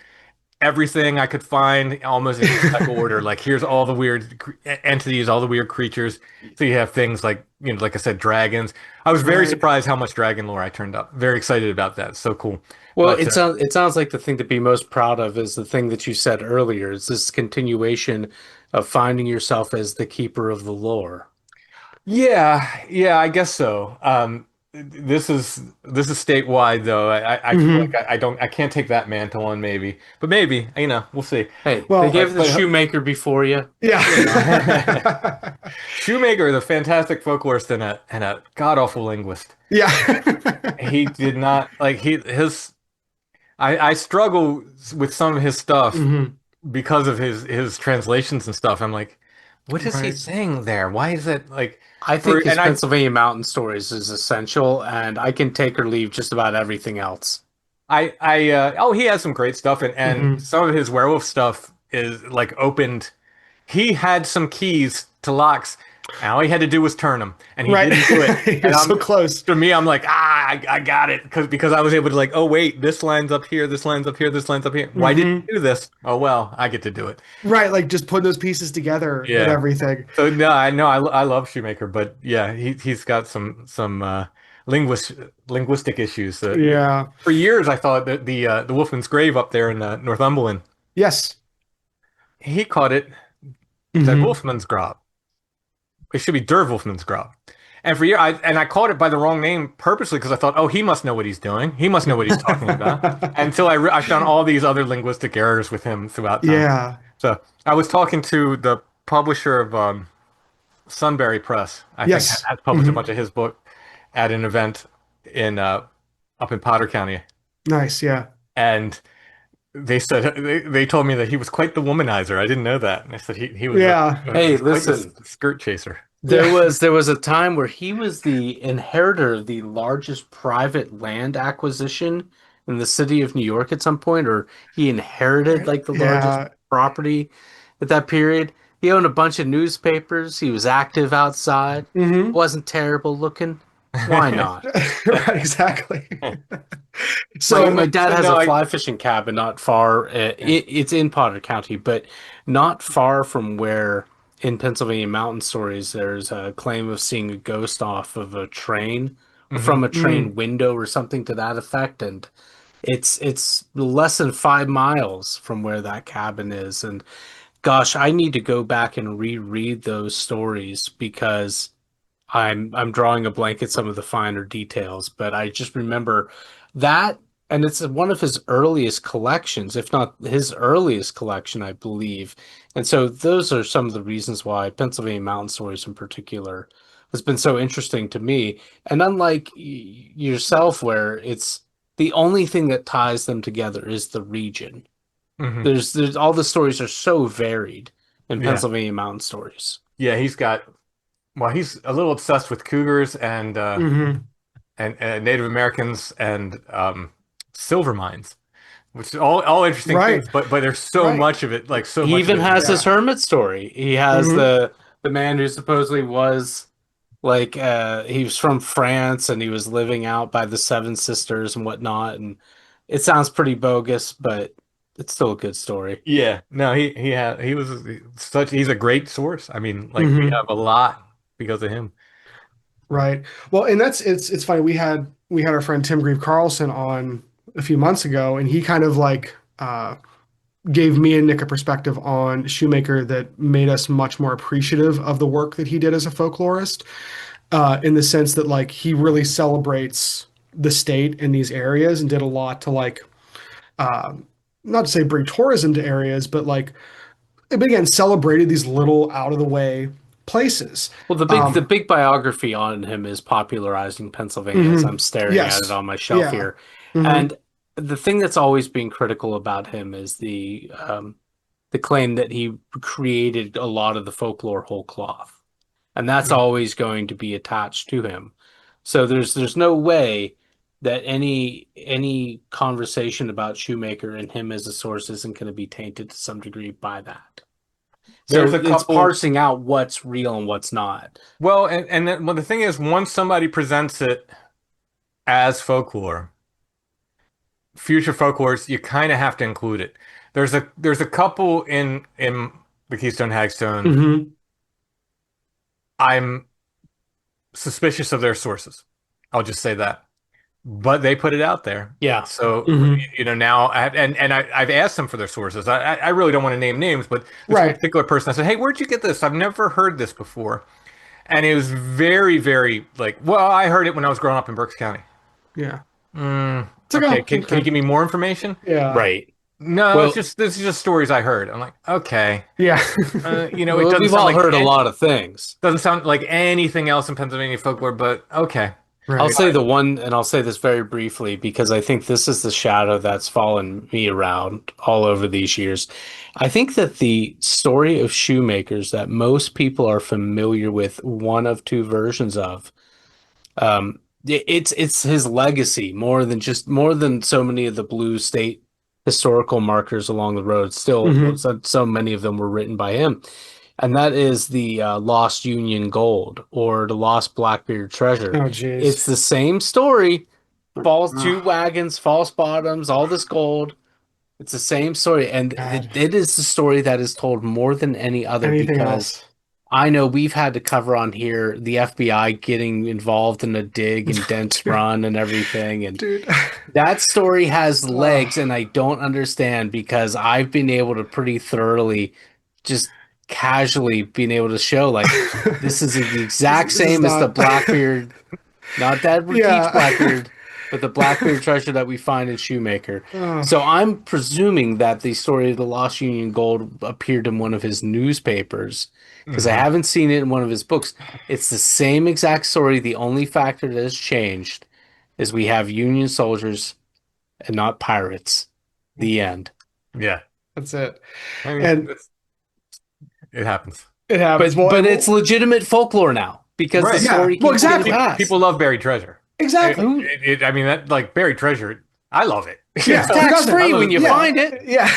Speaker 3: everything I could find almost in alphabetical order. Like here's all the weird entities, all the weird creatures. So you have things like, like I said, dragons. I was very
Speaker 1: Right.
Speaker 3: surprised how much dragon lore I turned up. Very excited about that. So cool.
Speaker 2: Well,
Speaker 3: But
Speaker 2: it sounds like the thing to be most proud of is the thing that you said earlier. Is this continuation of finding yourself as the keeper of the lore.
Speaker 3: yeah, yeah, I guess so. This is statewide though. I feel like
Speaker 1: Hmm.
Speaker 3: I can't take that mantle on maybe, but maybe we'll see.
Speaker 2: Hey, they
Speaker 1: Well,
Speaker 2: gave the
Speaker 3: But
Speaker 2: shoemaker before you. You know.
Speaker 1: yeah.
Speaker 3: Shoemaker, the fantastic folklorist and a god awful linguist.
Speaker 1: Yeah.
Speaker 3: He did not like he his. I struggle with some of his stuff
Speaker 1: Hmm.
Speaker 3: because of his translations and stuff. I'm like, what is he
Speaker 1: Right.
Speaker 3: saying there? Why is it like
Speaker 2: I
Speaker 3: for
Speaker 2: think his
Speaker 3: and I
Speaker 2: Pennsylvania Mountain Stories is essential, and I can take or leave just about everything else.
Speaker 3: oh, he has some great stuff, and
Speaker 1: Hmm.
Speaker 3: some of his werewolf stuff is like opened. He had some keys to locks, and all he had to do was turn them, and he
Speaker 1: Right.
Speaker 3: didn't do it.
Speaker 1: You're
Speaker 3: And
Speaker 1: so close.
Speaker 3: to me, I'm like, I got it because I was able to like, oh wait, this line's up here, this line's up here, this line's up here. Why didn't
Speaker 1: Hmm.
Speaker 3: you do this? Oh well, I get to do it.
Speaker 1: Right. Like just putting those pieces together and
Speaker 3: Yeah.
Speaker 1: everything.
Speaker 3: So no, I know I love Shoemaker, but yeah, he's got some linguistic issues.
Speaker 1: Yeah.
Speaker 3: For years, I thought that the Wolfman's Grave up there in Northumberland,
Speaker 1: Yes.
Speaker 3: he called it the
Speaker 1: Hmm.
Speaker 3: Wolfman's Grab. It should be Der Wolfman's Grab. And for years, I called it by the wrong name purposely because I thought, oh, he must know what he's doing. He must know what he's talking about. Until I found all these other linguistic errors with him throughout time.
Speaker 1: Yeah.
Speaker 3: So I was talking to the publisher of Sunbury Press. I think
Speaker 1: Yes.
Speaker 3: has published a
Speaker 1: Hmm.
Speaker 3: bunch of his book at an event in up in Potter County,
Speaker 1: Nice. Yeah.
Speaker 3: and they told me that he was quite the womanizer. I didn't know that. And I said he was
Speaker 1: Yeah.
Speaker 2: Hey,
Speaker 3: quite the
Speaker 2: listen,
Speaker 3: skirt chaser.
Speaker 2: there
Speaker 1: Yeah.
Speaker 2: was there was a time where he was the inheritor of the largest private land acquisition in the city of New York at some point, or he inherited like the largest
Speaker 1: Yeah.
Speaker 2: property at that period. He owned a bunch of newspapers. He was active outside.
Speaker 1: Hmm.
Speaker 2: Wasn't terrible looking. Why not?
Speaker 1: Right. Exactly.
Speaker 2: My
Speaker 1: So,
Speaker 2: my dad
Speaker 3: But
Speaker 2: has
Speaker 3: no,
Speaker 2: a fly fishing cabin not far. It's in Potter County, but not far from where in Pennsylvania Mountain Stories there's a claim of seeing a ghost off of a train or
Speaker 3: mhm.
Speaker 2: from a train window or something to that effect. And it's less than 5 miles from where that cabin is. And gosh, I need to go back and reread those stories because I'm drawing a blank at some of the finer details, but I just remember that, and it's one of his earliest collections, if not his earliest collection, I believe. And so those are some of the reasons why Pennsylvania Mountain Stories in particular has been so interesting to me. And unlike yourself, where it's the only thing that ties them together is the region.
Speaker 3: Mhm.
Speaker 2: There's all the stories are so varied in
Speaker 3: Yeah,
Speaker 2: Pennsylvania Mountain Stories.
Speaker 3: yeah. He's a little obsessed with cougars
Speaker 1: hmm.
Speaker 3: and Native Americans and silver mines, which are all interesting
Speaker 1: Right.
Speaker 3: things. But there's so
Speaker 1: Right.
Speaker 3: much of it, like so
Speaker 2: He
Speaker 3: much of
Speaker 2: even
Speaker 3: it is
Speaker 2: has his
Speaker 1: Yeah.
Speaker 2: hermit story. He has
Speaker 1: Hmm.
Speaker 2: the man who supposedly was like he was from France and he was living out by the Seven Sisters and whatnot. And it sounds pretty bogus, but it's still a good story.
Speaker 3: Yeah, no, he was he's a great source. I mean, like we
Speaker 1: Hmm.
Speaker 3: have a lot because of him.
Speaker 1: Right. Well, and it's funny. We had our friend Tim Grieve Carlson on a few months ago, and he kind of like gave me and Nick a perspective on Shoemaker that made us much more appreciative of the work that he did as a folklorist, in the sense that like he really celebrates the state in these areas and did a lot to like uh, not to say bring tourism to areas, but like it again celebrated these little out of the way places.
Speaker 2: Well, the
Speaker 1: Um,
Speaker 2: big biography on him is popularizing Pennsylvania as I'm
Speaker 1: mhm.
Speaker 2: staring at it
Speaker 1: Yes.
Speaker 2: on my shelf
Speaker 1: Yeah.
Speaker 2: here.
Speaker 1: Hmm.
Speaker 2: And the thing that's always been critical about him is the claim that he created a lot of the folklore whole cloth. And that's always going to be attached to him. So there's no way that any conversation about Shoemaker and him as a source isn't going to be tainted to some degree by that.
Speaker 3: There's
Speaker 2: So
Speaker 3: a
Speaker 2: it's
Speaker 3: couple.
Speaker 2: parsing out what's real and what's not.
Speaker 3: Well, and then, well, the thing is, once somebody presents it as folklore, future folklores, you kind of have to include it. There's a couple in the Keystone Hagstone.
Speaker 1: Hmm.
Speaker 3: I'm suspicious of their sources. I'll just say that. But they put it out there.
Speaker 2: Yeah.
Speaker 3: So,
Speaker 1: Hmm.
Speaker 3: now, I've asked them for their sources. I really don't want to name names, but this one
Speaker 1: Right.
Speaker 3: particular person, I said, "Hey, where'd you get this? I've never heard this before." And it was very, very like, well, I heard it when I was growing up in Berks County.
Speaker 1: Yeah. It's like,
Speaker 3: Okay,
Speaker 1: oh,
Speaker 3: can you
Speaker 1: okay.
Speaker 3: give me more information?
Speaker 1: Yeah.
Speaker 2: Right.
Speaker 3: No,
Speaker 2: Well,
Speaker 3: this is just stories I heard. I'm like, okay.
Speaker 1: Yeah.
Speaker 3: It
Speaker 2: well,
Speaker 3: doesn't
Speaker 2: we've
Speaker 3: sound
Speaker 2: all
Speaker 3: like
Speaker 2: heard a lot of things.
Speaker 3: anything else in Pennsylvania folklore, but okay.
Speaker 2: I'll
Speaker 1: Right.
Speaker 2: say the one, and I'll say this very briefly because I think this is the shadow that's fallen me around all over these years. I think that the story of shoemakers that most people are familiar with one of two versions of, it's his legacy more than so many of the blue state historical markers along the road. Still,
Speaker 1: Hmm.
Speaker 2: so many of them were written by him. And that is the lost Union Gold or the lost Blackbeard treasure.
Speaker 1: Oh, geez.
Speaker 2: It's the same story. False two
Speaker 1: Oh,
Speaker 2: wagons, false bottoms, all this gold. It's the same story, and
Speaker 1: God.
Speaker 2: it is the story that is told more than any other
Speaker 1: Anything
Speaker 2: because
Speaker 1: else?
Speaker 2: I know we've had to cover on here the FBI getting involved in a dig and Dent's
Speaker 1: Dude,
Speaker 2: Run and everything, and
Speaker 1: dude.
Speaker 2: that story has legs,
Speaker 1: Oh,
Speaker 2: and I don't understand because I've been able to pretty thoroughly just casually being able to show like this is the exact
Speaker 1: this is
Speaker 2: same as the
Speaker 1: not.
Speaker 2: Blackbeard, not that Rakit's
Speaker 1: Yeah.
Speaker 2: Blackbeard, but the Blackbeard treasure that we find in Shoemaker.
Speaker 1: Oh,
Speaker 2: So I'm presuming that the story of the Lost Union Gold appeared in one of his newspapers because I
Speaker 3: Hmm.
Speaker 2: haven't seen it in one of his books. It's the same exact story. The only factor that has changed is we have Union soldiers and not pirates. The end.
Speaker 3: Yeah.
Speaker 1: that's it.
Speaker 3: I mean,
Speaker 1: And
Speaker 3: it happens.
Speaker 1: it happens.
Speaker 2: But
Speaker 1: Well,
Speaker 2: but it's legitimate folklore now because the
Speaker 3: Right.
Speaker 1: yeah.
Speaker 2: story
Speaker 1: Well,
Speaker 2: keeps getting
Speaker 1: exactly.
Speaker 2: passed.
Speaker 3: People love buried treasure.
Speaker 1: Exactly.
Speaker 3: I mean, that like buried treasure. I love it.
Speaker 1: Yeah.
Speaker 2: It's
Speaker 1: Who
Speaker 2: tax
Speaker 1: doesn't?
Speaker 3: I
Speaker 2: free
Speaker 3: love
Speaker 2: when
Speaker 3: it.
Speaker 2: you
Speaker 1: Yeah.
Speaker 2: find it.
Speaker 1: Yeah.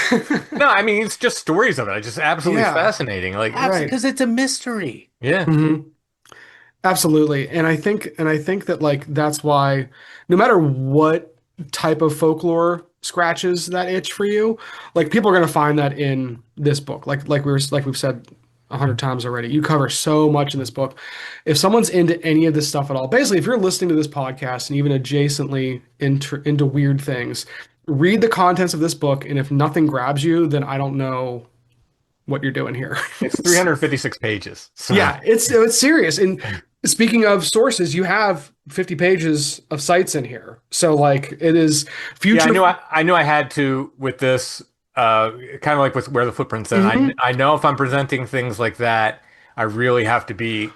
Speaker 3: No, I mean it's just stories of it. It's just absolutely
Speaker 1: Yeah.
Speaker 3: fascinating. Like,
Speaker 2: Absolutely,
Speaker 1: Right.
Speaker 2: because it's a mystery.
Speaker 3: yeah.
Speaker 1: Hmm. Absolutely. And I think that like that's why no matter what type of folklore scratches that itch for you, like people are going to find that in this book. Like we've said 100 times already. You cover so much in this book. If someone's into any of this stuff at all, basically if you're listening to this podcast and even adjacently into weird things, read the contents of this book and if nothing grabs you, then I don't know what you're doing here.
Speaker 3: It's 356 pages. So
Speaker 1: Yeah, it's serious. And speaking of sources, you have 50 pages of sites in here. So like it is
Speaker 3: yeah,
Speaker 1: future.
Speaker 3: I knew I had to with this kind of like with where the footprint said.
Speaker 1: Mhm.
Speaker 3: I know if I'm presenting things like that, I really have to be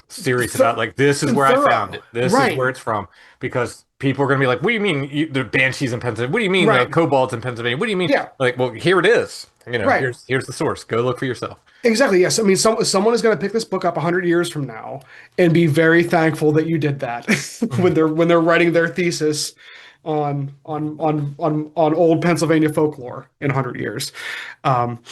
Speaker 3: serious about like this is
Speaker 1: And
Speaker 3: where I found
Speaker 1: thorough.
Speaker 3: it. This is where
Speaker 1: Right.
Speaker 3: it's from because people are going to be like, "What do you mean the banshees in Pennsylvania? What do you mean the
Speaker 1: Right.
Speaker 3: kobolds in Pennsylvania? What do you mean?"
Speaker 1: Yeah.
Speaker 3: Like, well, here it is.
Speaker 1: Right.
Speaker 3: Here's the source. Go look for yourself.
Speaker 1: Exactly. Yes. I mean, someone is going to pick this book up 100 years from now and be very thankful that you did that when they're writing their thesis on old Pennsylvania folklore in 100 years. Um,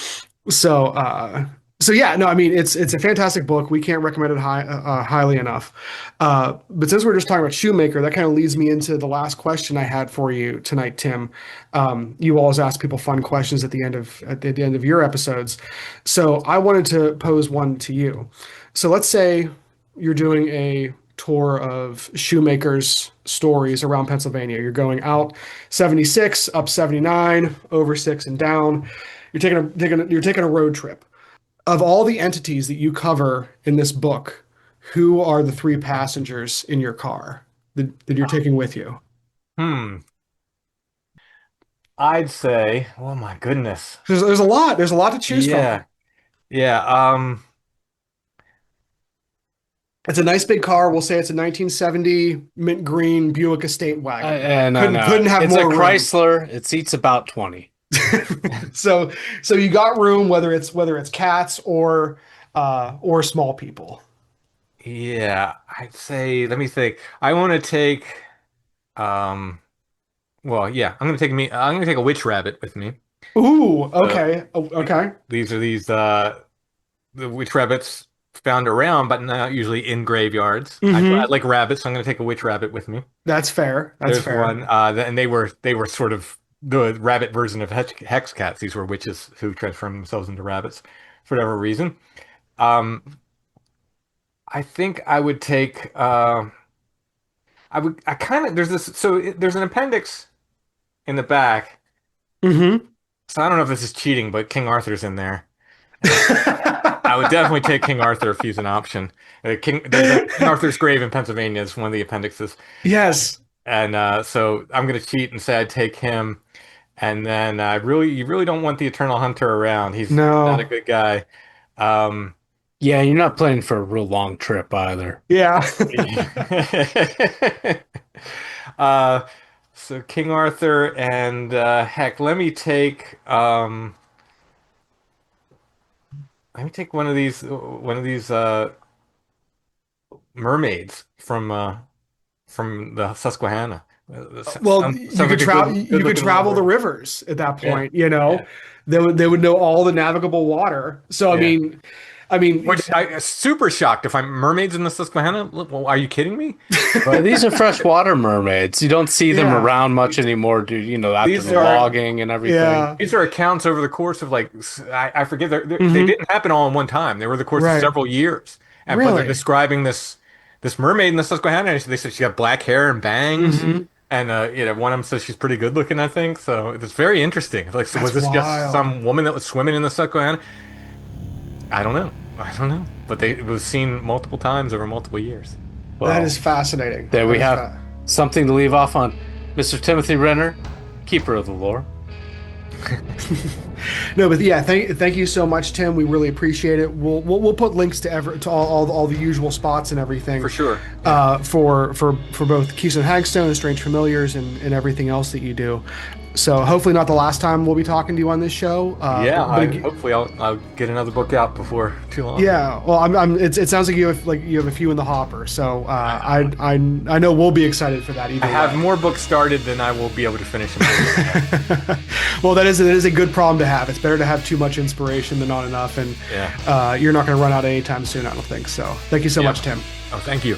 Speaker 1: so so yeah, no, I mean it's a fantastic book. We can't recommend it highly enough. But since we're just talking about Shoemaker, that kind of leads me into the last question I had for you tonight, Tim. You always ask people fun questions at the end of your episodes, so I wanted to pose one to you. So let's say you're doing a tour of Shoemaker's stories around Pennsylvania. You're going out 76, up 79, over 6 and down. You're taking a road trip. Of all the entities that you cover in this book, who are the three passengers in your car that you're taking with you?
Speaker 3: Hmm. I'd say, oh my goodness.
Speaker 1: There's a lot. There's a lot to choose from.
Speaker 3: Yeah. Yeah.
Speaker 1: It's a nice big car. We'll say it's a 1970 mint green Buick Estate wagon.
Speaker 2: No, no.
Speaker 1: Couldn't have
Speaker 2: It's
Speaker 1: more
Speaker 2: a
Speaker 1: room.
Speaker 2: Chrysler. It seats about 20.
Speaker 1: So you got room, whether it's cats or small people.
Speaker 3: Yeah, I'd say, let me think. I want to take, um, well, yeah, I'm gonna take a witch rabbit with me.
Speaker 1: Ooh,
Speaker 3: Uh,
Speaker 1: okay. Oh, okay.
Speaker 3: these are the witch rabbits found around, but not usually in graveyards. I
Speaker 1: Hmm.
Speaker 3: like rabbits, so I'm gonna take a witch rabbit with me.
Speaker 1: That's fair. That's
Speaker 3: There's
Speaker 1: fair.
Speaker 3: one, and they were sort of the rabbit version of hex cats. These were witches who transformed themselves into rabbits for whatever reason. Um, I think I would take. I kind of there's this there's an appendix in the back.
Speaker 1: Hmm.
Speaker 3: So I don't know if this is cheating, but King Arthur's in there. I would definitely take King Arthur if he's an option. There's a King Arthur's grave in Pennsylvania is one of the appendixes,
Speaker 1: Yes.
Speaker 3: and so I'm gonna cheat and say I'd take him. And then you really don't want the Eternal Hunter around. He's not a
Speaker 1: No.
Speaker 3: good guy. Um,
Speaker 2: Yeah, you're not planning for a real long trip either.
Speaker 1: Yeah.
Speaker 3: uh, so King Arthur and heck, let me take one of these mermaids from the Susquehanna.
Speaker 1: Well,
Speaker 3: Sounds like a
Speaker 1: you
Speaker 3: good
Speaker 1: could
Speaker 3: looking little
Speaker 1: travel the
Speaker 3: girl.
Speaker 1: rivers at that
Speaker 3: Yeah,
Speaker 1: point, you know.
Speaker 3: yeah.
Speaker 1: They would know all the navigable water. So
Speaker 3: Yeah.
Speaker 1: I mean
Speaker 3: Which I super shocked if I'm mermaids in the Susquehanna. Well, are you kidding me?
Speaker 2: But these are freshwater mermaids. You don't see them
Speaker 1: Yeah.
Speaker 2: around much anymore, dude. After
Speaker 3: These
Speaker 2: the
Speaker 3: are
Speaker 2: logging and everything.
Speaker 1: Yeah.
Speaker 3: these are accounts over the course of like I forget they
Speaker 1: Hmm.
Speaker 3: didn't happen all in one time. They were the course of
Speaker 1: Right.
Speaker 3: several years. But they're
Speaker 1: Really?
Speaker 3: describing this mermaid in the Susquehanna. And they said she got black hair and bangs,
Speaker 1: Hmm.
Speaker 3: and one of them says she's pretty good looking. I think so. It's very interesting. Like, so was
Speaker 1: That's
Speaker 3: this just
Speaker 1: wild.
Speaker 3: some woman that was swimming in the Susquehanna? I don't know. I don't know. But it was seen multiple times over multiple years.
Speaker 1: That
Speaker 2: Well,
Speaker 1: is fascinating.
Speaker 2: there we
Speaker 1: That is
Speaker 2: have something to leave off on. Mr. Timothy Renner, keeper of the lore.
Speaker 1: No, but yeah, thank you so much, Tim. We really appreciate it. We'll put links to all the usual spots and everything
Speaker 3: For sure.
Speaker 1: for both Keystone Hagstone and Strange Familiars and everything else that you do. So hopefully not the last time we'll be talking to you on this show.
Speaker 3: Yeah,
Speaker 1: but
Speaker 3: hopefully I'll get another book out before too long.
Speaker 1: yeah. Well, it sounds like you have a few in the hopper. So I know we'll be excited for that either
Speaker 3: I have
Speaker 1: way.
Speaker 3: more books started than I will be able to finish them.
Speaker 1: Well, that is a good problem to have. It's better to have too much inspiration than not enough, and
Speaker 3: Yeah.
Speaker 1: you're not going to run out anytime soon, I don't think. So thank you so
Speaker 3: Yeah.
Speaker 1: much, Tim.
Speaker 3: Oh, thank you.